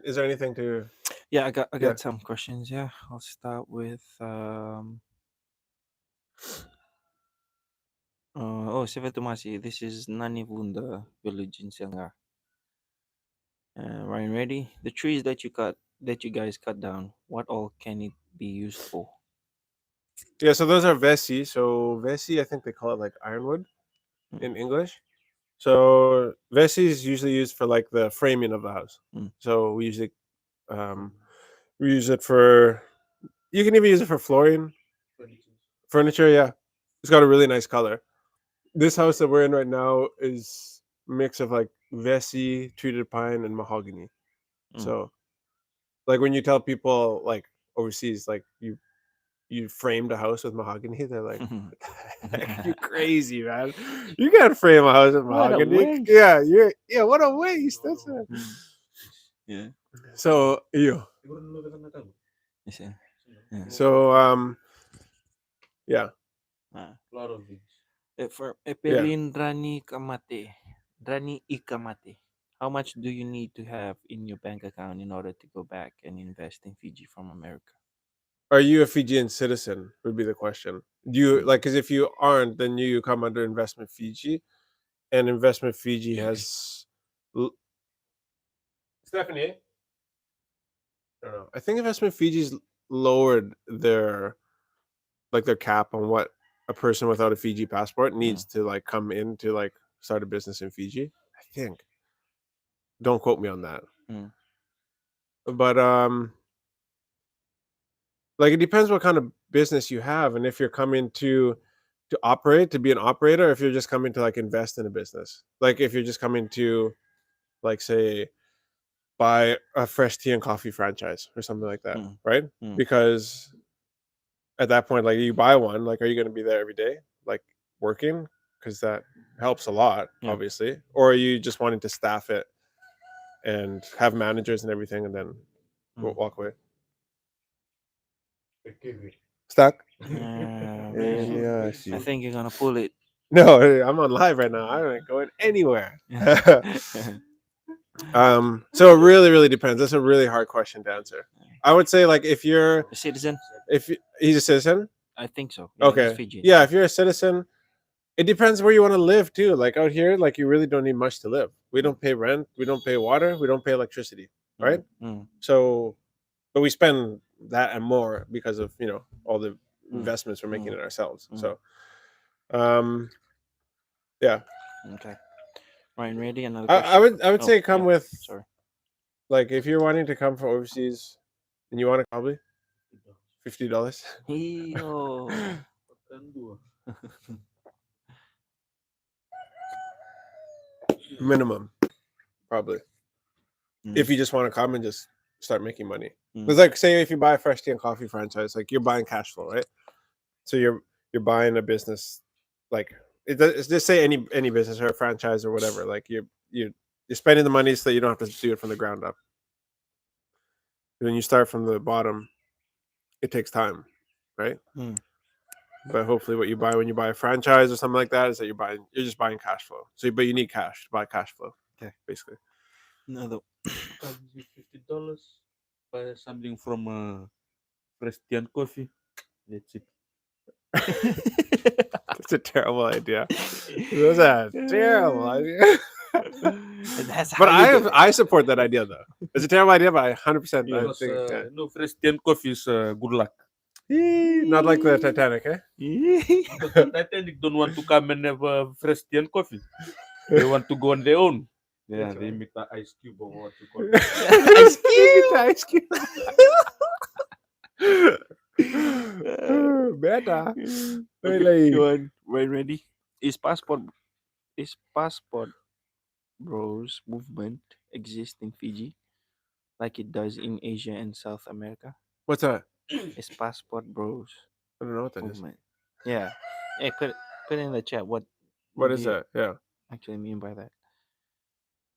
Is there anything to Yeah, I got Yeah. some questions. Yeah, I'll start with Sevetumasi. This is Nanivunda village in Selanga. Ryan, ready? The trees that you guys cut down, what all can it be used for? Yeah, so those are vesi. So vesi, I think they call it like ironwood in English. So vesi is usually used for like the framing of the house. So we usually we use it for. You can even use it for flooring, furniture. Yeah, it's got a really nice color. This house that we're in right now is a mix of like vesi, treated pine, and mahogany. So Like when you tell people like overseas, like you framed a house with mahogany, they're like, "What the heck? You crazy, man? You can't frame a house with What a mahogany." waste. Yeah, what a waste. That's it. Yeah. So Yes, yeah. so yeah. Ah. lot of things. For Epelin Rani Kamate, Rani Ikamate, how much do you need to have in your bank account in order to go back and invest in Fiji from America? Are you a Fijian citizen? Would be the question. Do you like? Because if you aren't, then you come under Investment Fiji, and Investment Fiji has Stephanie. I don't know. I think Investment Fiji's lowered their cap on what a person without a Fiji passport needs to like come in to like start a business in Fiji. I think. Don't quote me on that. But like it depends what kind of business you have, and if you're coming to operate, to be an operator, if you're just coming to like invest in a business. Like if you're just coming to like say buy a fresh tea and coffee franchise or something like that, right? Because at that point, like you buy one, like are you going to be there every day, like working? Because that helps a lot, obviously. Or are you just wanting to staff it and have managers and everything, and then walk away? Stuck? Man, Yeah, I think you're gonna pull it. no, I'm on live right now. I'm not going anywhere. So it really, really depends. That's a really hard question to answer. I would say like if you're A citizen? he's a citizen. I think so. Yeah, he's Okay. Fijian. Yeah, if you're a citizen, it depends where you want to live too. Like out here, like you really don't need much to live. We don't pay rent, we don't pay water, we don't pay electricity, right? So, but we spend that and more because of all the investments we're making in ourselves. So, yeah. Okay. Ryan, ready? Another I question. would say come with Sorry. like if you're wanting to come from overseas and you want to probably $50 Yo. minimum, probably. If you just want to come and just start making money. It's like say if you buy a fresh tea and coffee franchise, like you're buying cash flow, right? So you're buying a business, like it's just say any business or a franchise or whatever. Like you're spending the money so that you don't have to do it from the ground up. When you start from the bottom, it takes time, right? But hopefully, what you buy when you buy a franchise or something like that is that you're just buying cash flow. So, but you need cash to buy cash flow. Okay, basically. Another $50. Buy something from fresh tea and coffee. That's it. That's a terrible idea. That's a terrible idea. But I support that idea though. It's a terrible idea, but I 100% I Because think no, fresh tea and coffee is good luck. not like the Titanic, eh? Because the Titanic don't want to come and have fresh tea and coffee. They want to go on their own. Yeah, they make the ice cube or what you call it. Ice cube. Better. When ready? Is passport bros movement exist in Fiji like it does in Asia and South America? What's that? Is passport bros I don't know what that is. movement? Yeah. Hey, put it in the chat. What What is do you that? Yeah. actually mean by that?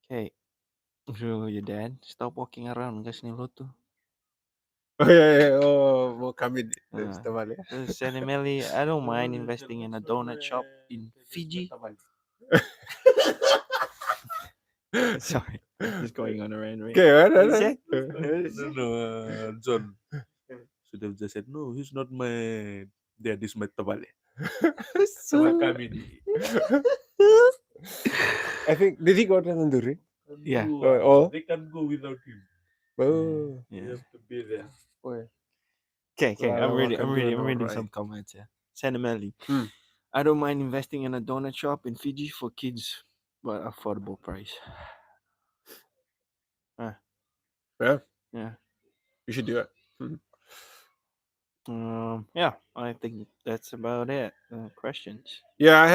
Okay. So your dad, stop walking around guys niluto. Oh yeah. Oh, mau kami Ah. tamale. Senimeli, I don't mind investing in a donut shop in Fiji. Sorry, just going on a rant. Right? Okay, right. No, John should have just said, no, he's not my dad, is my tamale. Sama kami ni. I think did he go to Nanduri? Yeah. Oh. They can't go without him. Oh. You have to be there. Okay. I'm Welcome, reading right. some comments here. Senimeli, Hmm. I don't mind investing in a donut shop in Fiji for kids, but affordable price. Yeah. Yeah. You should do it. Yeah, I think that's about it. Questions? Yeah, I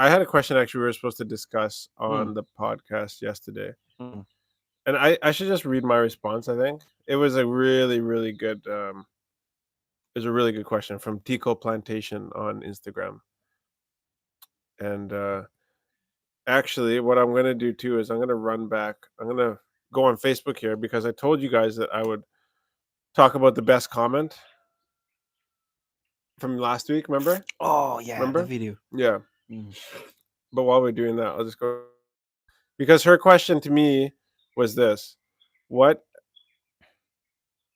had a question actually we were supposed to discuss on the podcast yesterday. And I should just read my response. I think it was a really good. It was a really good question from Tico Plantation on Instagram. And actually, what I'm gonna do too is I'm gonna run back. I'm gonna go on Facebook here because I told you guys that I would talk about the best comment from last week. Remember? Oh yeah, the Remember? video. Yeah. Mm. But while we're doing that, I'll just go because her question to me was this: What?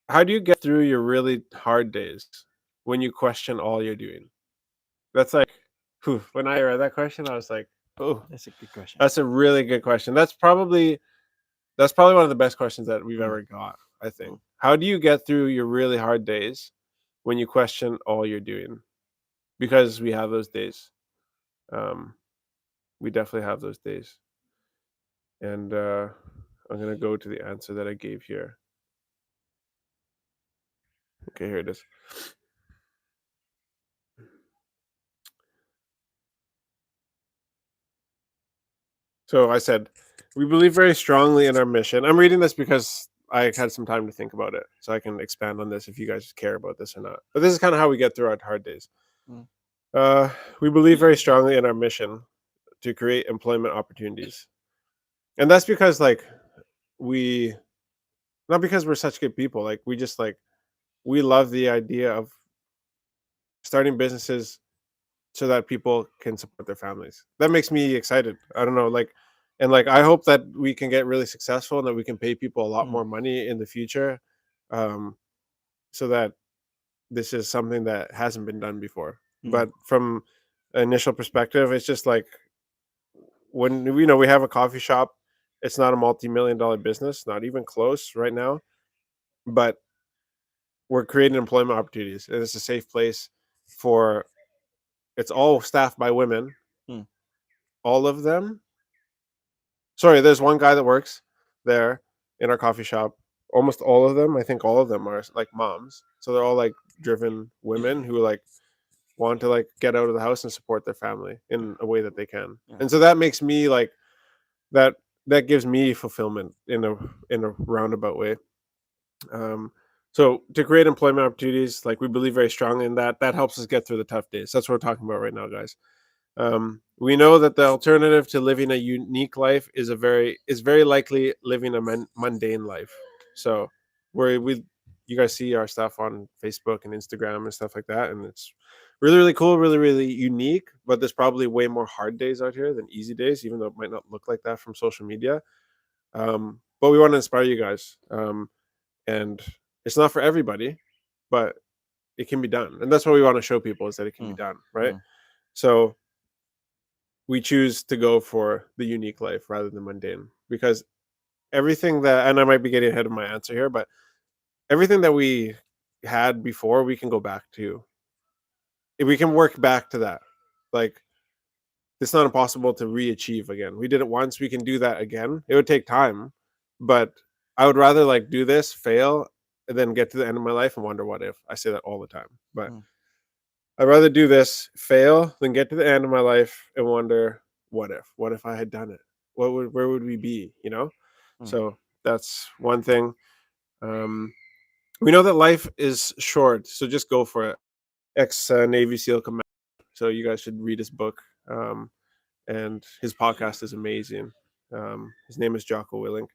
How do you get through your really hard days when you question all you're doing? That's like, whew, when I read that question, I was like, oh, That's a good question. that's a really good question. That's probably one of the best questions that we've ever got. I think. How do you get through your really hard days when you question all you're doing? Because we have those days. Um, we definitely have those days. And I'm gonna go to the answer that I gave here. Okay, here it is. So I said, we believe very strongly in our mission. I'm reading this because I had some time to think about it, so I can expand on this if you guys care about this or not. But this is kind of how we get through our hard days. Mm. We believe very strongly in our mission to create employment opportunities, and that's because like we, not because we're such good people. Like we just like we love the idea of starting businesses so that people can support their families. That makes me excited. I don't know, like, and like I hope that we can get really successful and that we can pay people a lot Mm. more money in the future, um, so that this is something that hasn't been done before. Mm. But from an initial perspective, it's just like when we have a coffee shop, it's not a multi-million-dollar business, not even close right now, but we're creating employment opportunities, and it's a safe place for. It's all staffed by women, Mm. all of them. Sorry, there's one guy that works there in our coffee shop. Almost all of them, I think all of them are like moms. So they're all like driven women who like want to like get out of the house and support their family in a way that they can. Yeah. And so that makes me like that that gives me fulfillment in a roundabout way. Um so to create employment opportunities, like we believe very strongly in that. That helps us get through the tough days. That's what we're talking about right now, guys. We know that the alternative to living a unique life is very likely living a mundane life. So, where you guys see our stuff on Facebook and Instagram and stuff like that, and it's really cool, really unique. But there's probably way more hard days out here than easy days, even though it might not look like that from social media. But we want to inspire you guys, and it's not for everybody, but it can be done, and that's what we want to show people is that it can be Mm. done, right? Mm. So we choose to go for the unique life rather than mundane because everything that, and I might be getting ahead of my answer here, but everything that we had before we can go back to. If we can work back to that, like it's not impossible to re-achieve again. We did it once, we can do that again. It would take time, but I would rather like do this, fail, and then get to the end of my life and wonder what if. I say that all the time, but Mm. I'd rather do this, fail, than get to the end of my life and wonder, what if? What if I had done it? Where would we be? You know? Mm. So that's one thing. Um, we know that life is short, so just go for it. Ex Navy SEAL commander. So you guys should read his book. And his podcast is amazing. His name is Jocko Willink,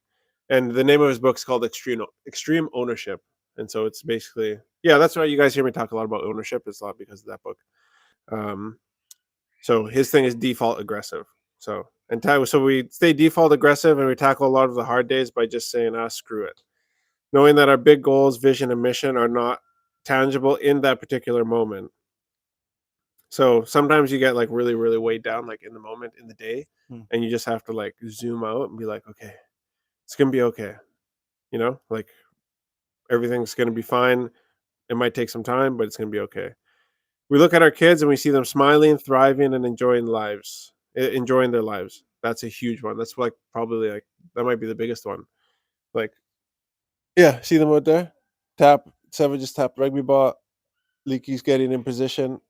and the name of his book is called Extreme Ownership. And so it's basically, yeah, that's why you guys hear me talk a lot about ownership. It's a lot because of that book. Um, so his thing is default aggressive. So we stay default aggressive and we tackle a lot of the hard days by just saying, screw it. Knowing that our big goals, vision, and mission are not tangible in that particular moment. So sometimes you get like really weighed down, like in the moment in the day, Mm. and you just have to like zoom out and be like, okay, it's gonna be okay. Like everything's gonna be fine. It might take some time, but it's gonna be okay. We look at our kids and we see them smiling, thriving, and enjoying their lives. That's a huge one. That's like probably like that might be the biggest one. Like, yeah, see them out there. Seven just tapped rugby ball. Leaky's getting in position.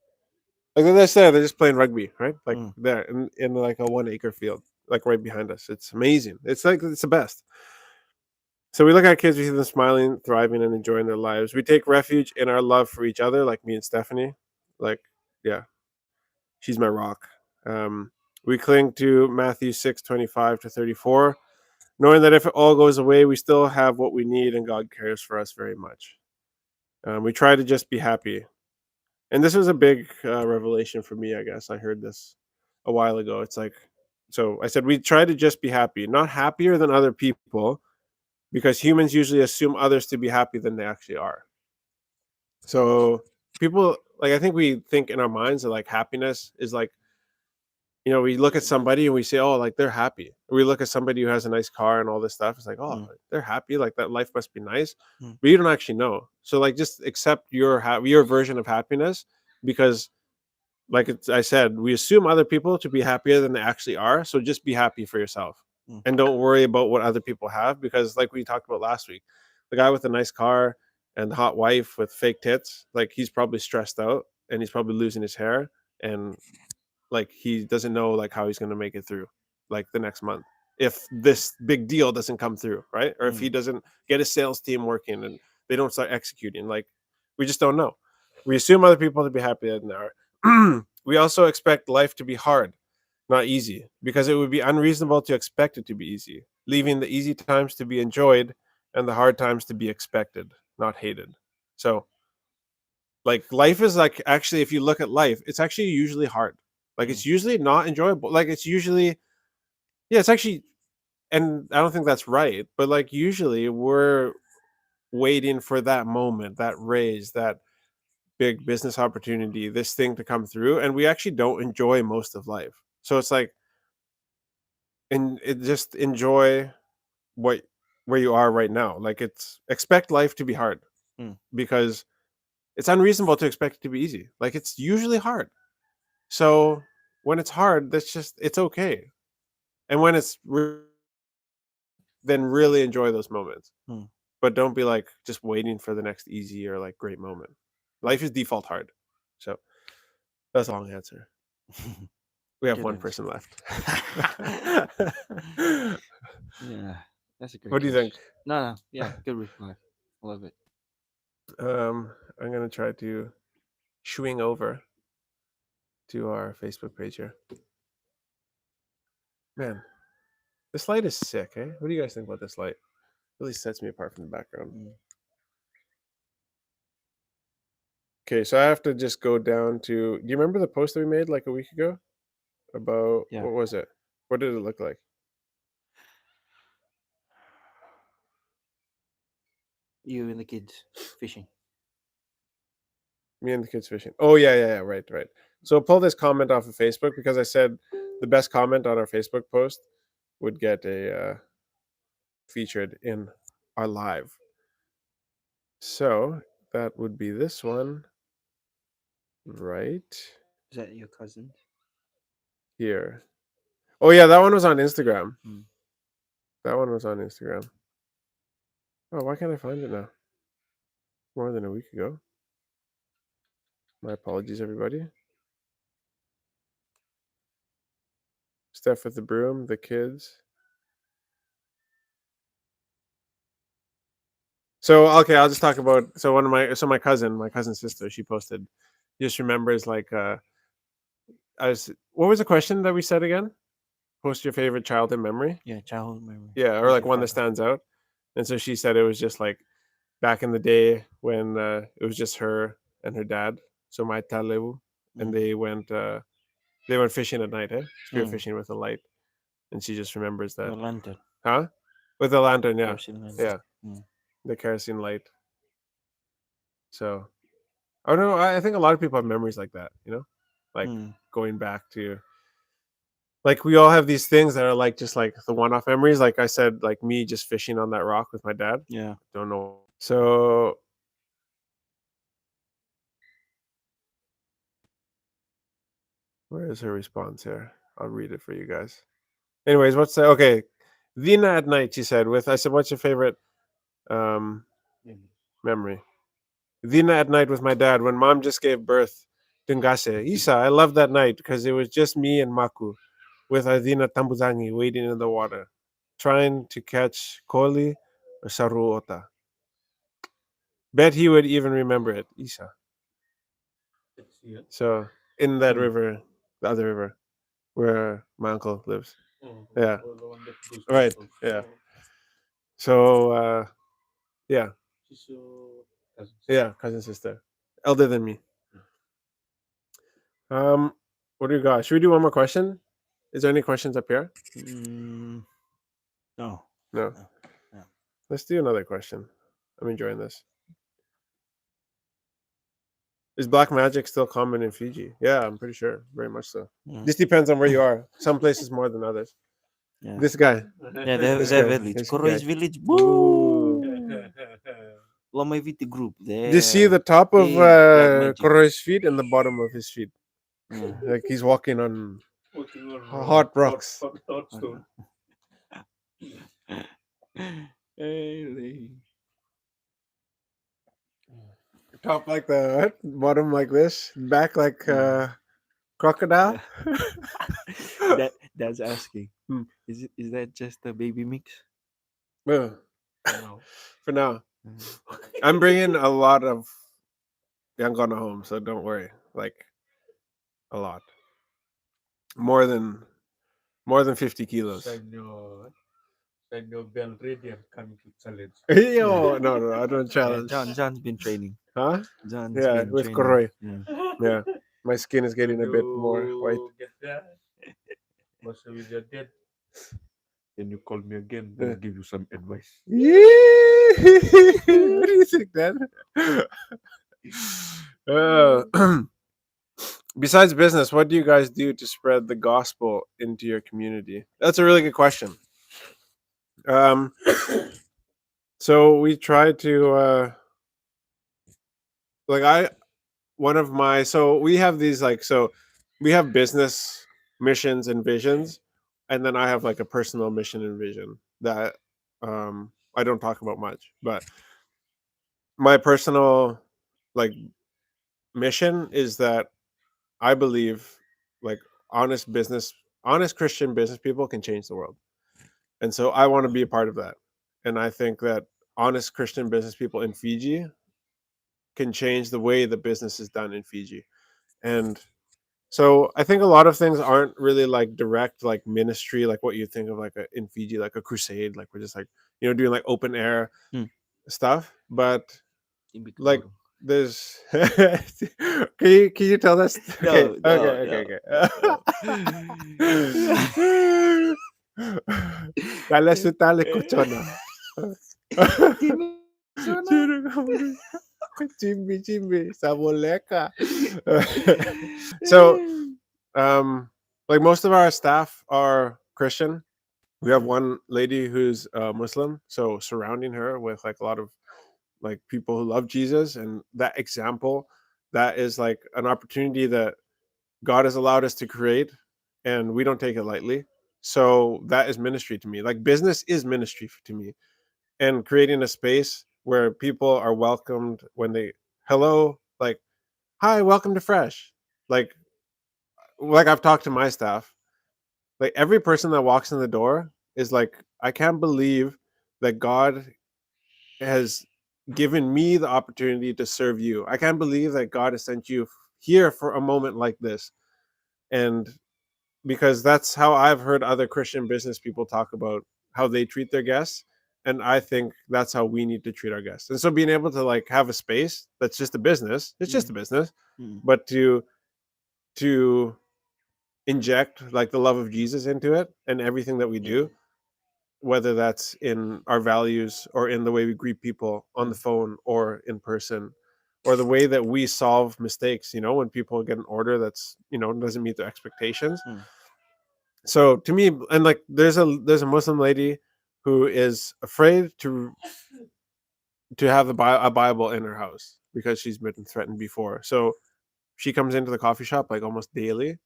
Like I said, they're just playing rugby, right? Like Mm. there in like a 1 acre field, like right behind us. It's amazing. It's like it's the best. So we look at kids, we see them smiling, thriving, and enjoying their lives. We take refuge in our love for each other, like me and Stephanie. Like, yeah, she's my rock. We cling to Matthew 6:25-34, knowing that if it all goes away, we still have what we need and God cares for us very much. We try to just be happy. And this was a big revelation for me, I guess. I heard this a while ago. It's like, so I said, we try to just be happy, not happier than other people, because humans usually assume others to be happy than they actually are. So people, like, I think we think in our minds that like happiness is like, we look at somebody and we say, oh, like they're happy. Or we look at somebody who has a nice car and all this stuff. It's like, oh, Mm. like, they're happy. Like that life must be nice. Mm. But you don't actually know. So like, just accept your version of happiness, because like I said, we assume other people to be happier than they actually are. So just be happy for yourself, Mm. and don't worry about what other people have, because like we talked about last week, the guy with the nice car and the hot wife with fake tits, like he's probably stressed out and he's probably losing his hair, and like he doesn't know like how he's going to make it through like the next month if this big deal doesn't come through, right? Or if he doesn't get his sales team working and they don't start executing. Like, we just don't know. We assume other people to be happier than they are. We also expect life to be hard, not easy, because it would be unreasonable to expect it to be easy, leaving the easy times to be enjoyed and the hard times to be expected, not hated. So like life is like, actually, if you look at life, it's actually usually hard. Like it's usually not enjoyable. Like it's usually, yeah, it's actually, and I don't think that's right, but like usually we're waiting for that moment, that raise, that big business opportunity, this thing to come through, and we actually don't enjoy most of life. So it's like, and it just enjoy what where you are right now. Like it's expect life to be hard, Mm. because it's unreasonable to expect it to be easy. Like it's usually hard. So when it's hard, that's just, it's okay. And when it's then really enjoy those moments. Mm. But don't be like just waiting for the next easy or like great moment. Life is default hard. So that's a long answer. We have Good one answer. person left. Yeah, that's a great. What do you think? No, yeah, good reply. I love it. I'm gonna try to swing over to our Facebook page here. Man, this light is sick, eh? What do you guys think about this light? Really sets me apart from the background. Mm. Okay, so I have to just go down to. Do you remember the post that we made like a week ago about Yeah. what was it? What did it look like? You and the kids fishing. Me and the kids fishing. Oh yeah, right. So pull this comment off of Facebook, because I said the best comment on our Facebook post would get a featured in our live. So that would be this one right Is that your cousin? here. Oh yeah, that one was on Instagram. Mm. That one was on Instagram. Oh, why can't I find it now? More than a week ago. My apologies, everybody. Steph with the broom, the kids. So okay, I'll just talk about, so my cousin's sister, she posted, just remembers like what was the question that we said again? Post your favorite childhood memory. Yeah, childhood memory. Yeah, or What's like your one that favorite? stands out. And so she said it was just like back in the day when it was just her and her dad. So my talewu, and they went fishing at night, spear fishing with a light, and she just remembers that. The lantern. Huh? With the lantern, yeah. Kerosene lantern. Yeah. Mm. The kerosene light. So I don't know, I think a lot of people have memories like that, like going back to, like we all have these things that are like just like the one-off memories. Like I said, like me just fishing on that rock with my dad. Yeah. Don't know. So where is her response here? I'll read it for you guys. Anyways, what's that? Okay. Vina at night, she said, I said, what's your favorite memory? Vina at night with my dad when mom just gave birth. Dungase. Isa, I love that night because it was just me and Maku with Adina Tambuzangi waiting in the water, trying to catch koli or Saruota. Bet he would even remember it, Isa. Yeah. So in that Hmm. river, the other river, where my uncle lives. Yeah. Oh, the one that goes to Right. the- Yeah. So yeah, She's your cousin. yeah, cousin sister, elder than me. What do you got? Should we do one more question? Is there any questions up here? Mm, no. No. No. No. Let's do another question. I'm enjoying this. Is black magic still common in Fiji? Yeah, I'm pretty sure. Very much so. Mm. This depends on where you are. Some places more than others. Yeah. This guy. Yeah, the, This the guy. village. This Koroy's guy. village. Ooh. Woo! Lamay VT group. Do you see the top of big black magic. Koroy's feet and the bottom of his feet? Yeah. Like he's walking on Working on hot rocks. hot stone. Hey, Top like the bottom like this, back like crocodile. That's asking. Hmm. Is that just a baby mix? Ugh. No. For now, Mm. I'm bringing a lot of Yangona home, so don't worry. Like a lot, more than 50 kilos. Sign your bell ready. I'm coming to challenge. Yo, no, I don't Yeah, challenge. John's been training. Huh? John's Yeah, been with training. Koroy. Yeah. Yeah, my skin is getting a bit more white. Get that. Once with your dad, then you call me again. Then I'll give you some advice. Yeah. What do you think, Dad? Besides business, what do you guys do to spread the gospel into your community? That's a really good question. So we try to so we have these we have business missions and visions, and then I have like a personal mission and vision that I don't talk about much, but my personal like mission is that I believe like honest Christian business people can change the world. And so I want to be a part of that. And I think that honest Christian business people in Fiji can change the way the business is done in Fiji. And so I think a lot of things aren't really like direct like ministry, like what you think of like in Fiji, like a crusade, like we're just like, doing like open air Hmm. stuff. But Timbi like Kuduro. there's can you tell us? Okay, No, okay. Dale su tale kuchona. Chimbi saboleka. So like most of our staff are Christian. We have one lady who's Muslim, so surrounding her with like a lot of like people who love Jesus, and that example, that is like an opportunity that God has allowed us to create, and we don't take it lightly. So that is ministry to me. Like business is ministry to me, and creating a space where people are welcomed when they hello, like hi, welcome to Fresh. Like I've talked to my staff, like every person that walks in the door is like, I can't believe that God has given me the opportunity to serve you. I can't believe that God has sent you here for a moment like this. And because that's how I've heard other Christian business people talk about how they treat their guests. And I think that's how we need to treat our guests. And so being able to like have a space that's just a business, it's just a business, but to inject like the love of Jesus into it and everything that we do, whether that's in our values or in the way we greet people on the phone or in person, or the way that we solve mistakes, when people get an order that's, doesn't meet their expectations. So to me, and like there's a Muslim lady who is afraid to have a Bible in her house because she's been threatened before. So she comes into the coffee shop like almost daily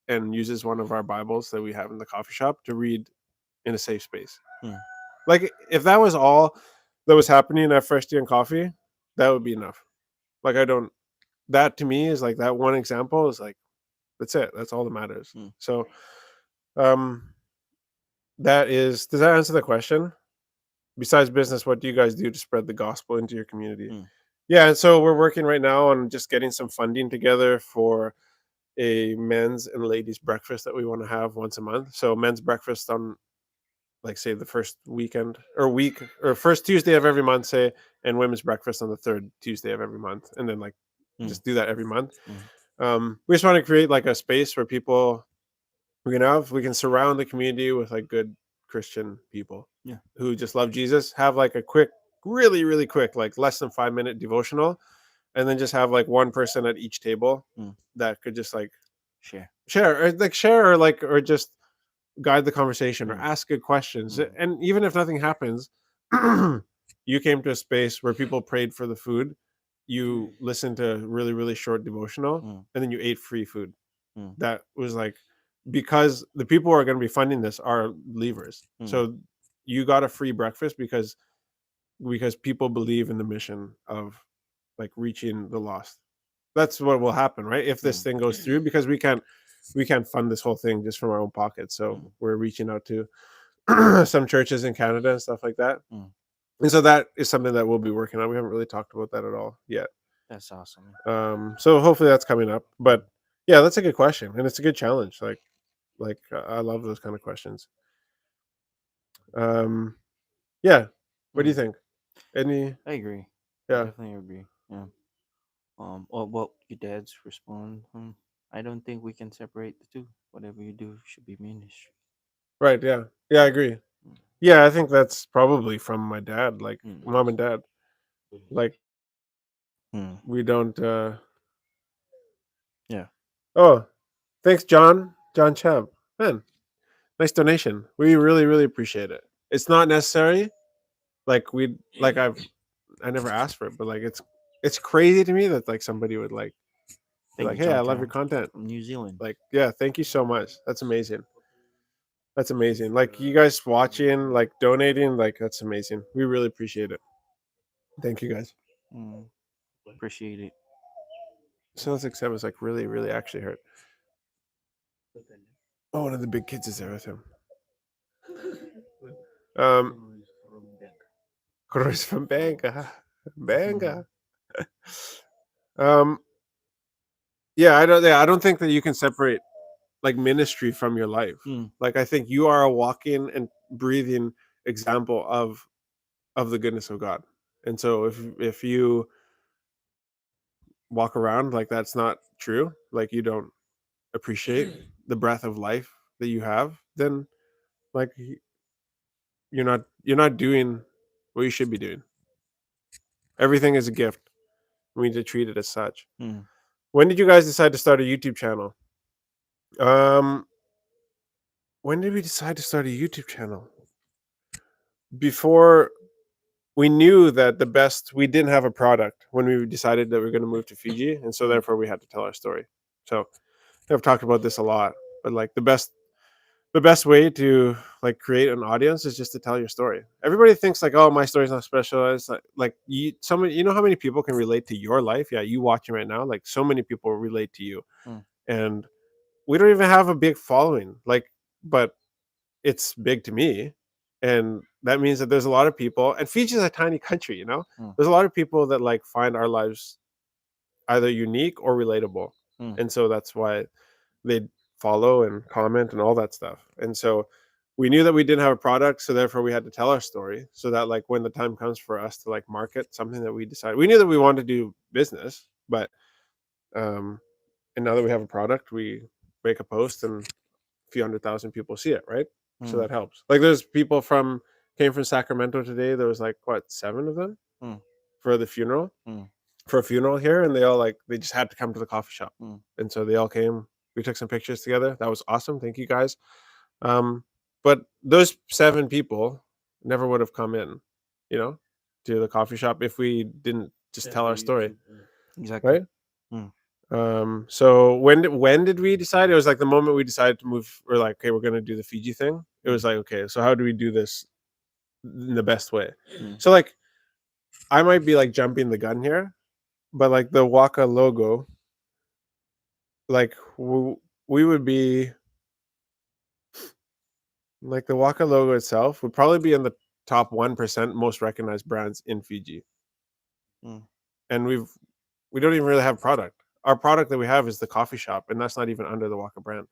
and uses one of our Bibles that we have in the coffee shop to read in a safe space. Like if that was all that was happening at Fresh Tea and Coffee, that would be enough. Like that to me is like that one example is like, that's it. That's all that matters. So does that answer the question? besides business, what do you guys do to spread the gospel into your community? Mm. Yeah, and so we're working right now on just getting some funding together for a men's and ladies breakfast that we want to have once a month. So men's breakfast on, like, say the first weekend or week or first Tuesday of every month, say, and women's breakfast on the third Tuesday of every month, and then like Mm. just do that every month. Mm. We just want to create like a space where people we can surround the community with like good Christian people Yeah. who just love Jesus. Have like a quick, really quick, like less than 5 minute devotional, and then just have like one person at each table Mm. that could just like Share. share or just guide the conversation or Mm. ask good questions. Mm. And even if nothing happens, you came to a space where people prayed for the food. You listened to really short devotional, Mm. and then you ate free food. Mm. That was like, because the people who are going to be funding this are believers. Mm. So you got a free breakfast because people believe in the mission of like reaching the lost. That's what will happen, right? If this Mm. thing goes through, because we can't fund this whole thing just from our own pockets. So Mm. we're reaching out to some churches in Canada and stuff like that. Mm. And so that is something that we'll be working on. We haven't really talked about that at all yet. That's awesome. So hopefully that's coming up. But yeah, that's a good question, and it's a good challenge. Like I love those kind of questions. Yeah. What do you think? Any? I agree. I Yeah. definitely agree. Yeah. Well, your dad's respond. I don't think we can separate the two. Whatever you do should be ministry. Right. Yeah. Yeah. I agree. Mm. Yeah, I think that's probably from my dad, like Mm. mom and dad. Like Mm. we don't. Yeah. Oh, thanks, John. John Chubb. Man, nice donation. We really appreciate it. It's not necessary. Like I never asked for it, but like it's crazy to me that like somebody would like be Thank like, you, hey, John I love your Chan content. from New Zealand. Like, yeah, thank you so much. That's amazing. That's amazing. Like you guys watching, like donating, like that's amazing. We really appreciate it. Thank you guys. Mm. Appreciate it. Sounds like Sam was like really actually hurt. Oh, one of the big kids is there with him. Chris from Banga. Banga. um yeah, I don't think that you can separate like ministry from your life. Mm. Like I think you are a walking and breathing example of the goodness of God. And so if you walk around like that's not true, like you don't appreciate the breath of life that you have, then like you're not doing what you should be doing. Everything is a gift. We need to treat it as such. Mm. When did you guys decide to start a YouTube channel? When did we decide to start a YouTube channel? Before we knew that we didn't have a product when we decided that we were going to move to Fiji, and so therefore we had to tell our story. So I've talked about this a lot, but like the best way to like create an audience is just to tell your story. Everybody thinks like, oh, my story's not special. It's like you know how many people can relate to your life? Yeah, you watching right now, like so many people relate to you. Mm. And we don't even have a big following, like, but it's big to me. And that means that there's a lot of people, and Fiji is a tiny country, Mm. there's a lot of people that like find our lives either unique or relatable. Mm. And so that's why they follow and comment and all that stuff. And so we knew that we didn't have a product, so therefore we had to tell our story so that like when the time comes for us to like market something that we decided, we knew that we wanted to do business, but and now that we have a product, we make a post and a few 100,000 people see it, right? So Mm. that helps. Like there's people came from Sacramento today. There was like what, 7 of them Mm. for the funeral. Mm. For a funeral here, and they just had to come to the coffee shop. Mm. And so they all came. We took some pictures together. That was awesome. Thank you guys. But those 7 people never would have come in, you know, to the coffee shop if we didn't just tell our story, Exactly. right? Mm. So when did we decide? It was like the moment we decided to move. We're like, okay, we're gonna do the Fiji thing. It was like, okay, so how do we do this in the best way? Mm. So like, I might be like jumping the gun here, but like the Waka logo, like we would be like the Waka logo itself would probably be in the top 1% most recognized brands in Fiji. And we don't even really have product. Our product that we have is the coffee shop, and that's not even under the Waka brand.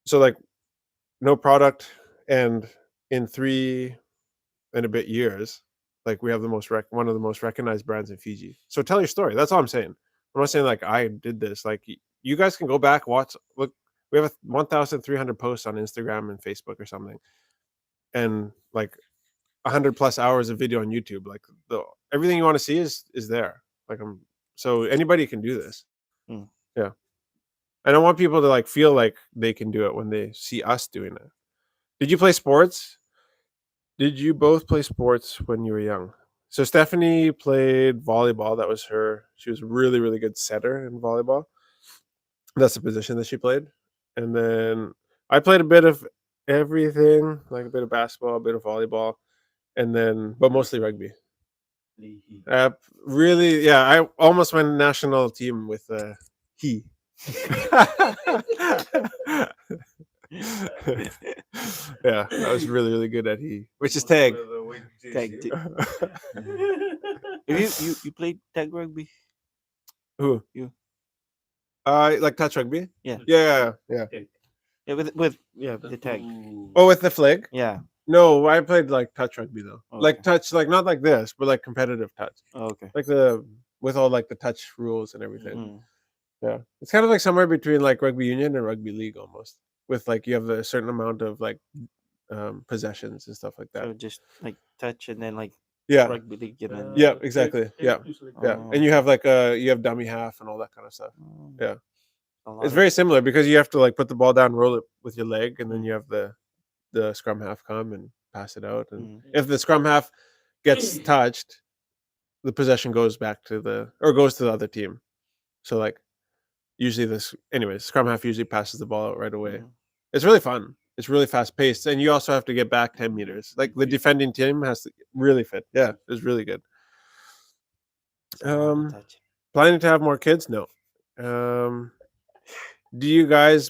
So like no product, and in 3 and a bit years, like we have the one of the most recognized brands in Fiji. So tell your story. That's all I'm saying. I'm not saying like I did this. Like you guys can go back, look. We have 1,300 posts on Instagram and Facebook or something, and like 100 plus hours of video on YouTube. Like everything you want to see is there. Like so anybody can do this. Yeah. And I want people to like feel like they can do it when they see us doing it. Did you play sports? Did you both play sports when you were young? So Stephanie played volleyball. That was her. She was a really, really good setter in volleyball. That's the position that she played. And then I played a bit of everything, like a bit of basketball, a bit of volleyball, and then, but mostly rugby. Really, yeah, I almost went national team with he. Yeah, I was really, really good at he, which is tag. Tag. You played tag rugby? Who? You. Like touch rugby? Yeah. Yeah. Yeah, with the tag. Oh, with the flag? Yeah. No, I played like touch rugby though. Oh, like okay. touch, like not like this, but like competitive touch. Oh, okay. Like with all like the touch rules and everything. Yeah, it's kind of like somewhere between like rugby union and rugby league almost. With like you have a certain amount of like possessions and stuff like that. So just like touch and then like Yeah. rugby league and then Yeah, exactly. Yeah. Yeah. And you have like you have dummy half and all that kind of stuff. Yeah. It's very similar because you have to like put the ball down, roll it with your leg, and then you have the scrum half come and pass it out. And if the scrum half gets touched, the possession goes to the other team. So like usually scrum half usually passes the ball out right away. It's really fun. It's really fast paced, and you also have to get back 10 meters. Like the defending team has to really fit. Yeah, it's really good. Planning to have more kids? No. Do you guys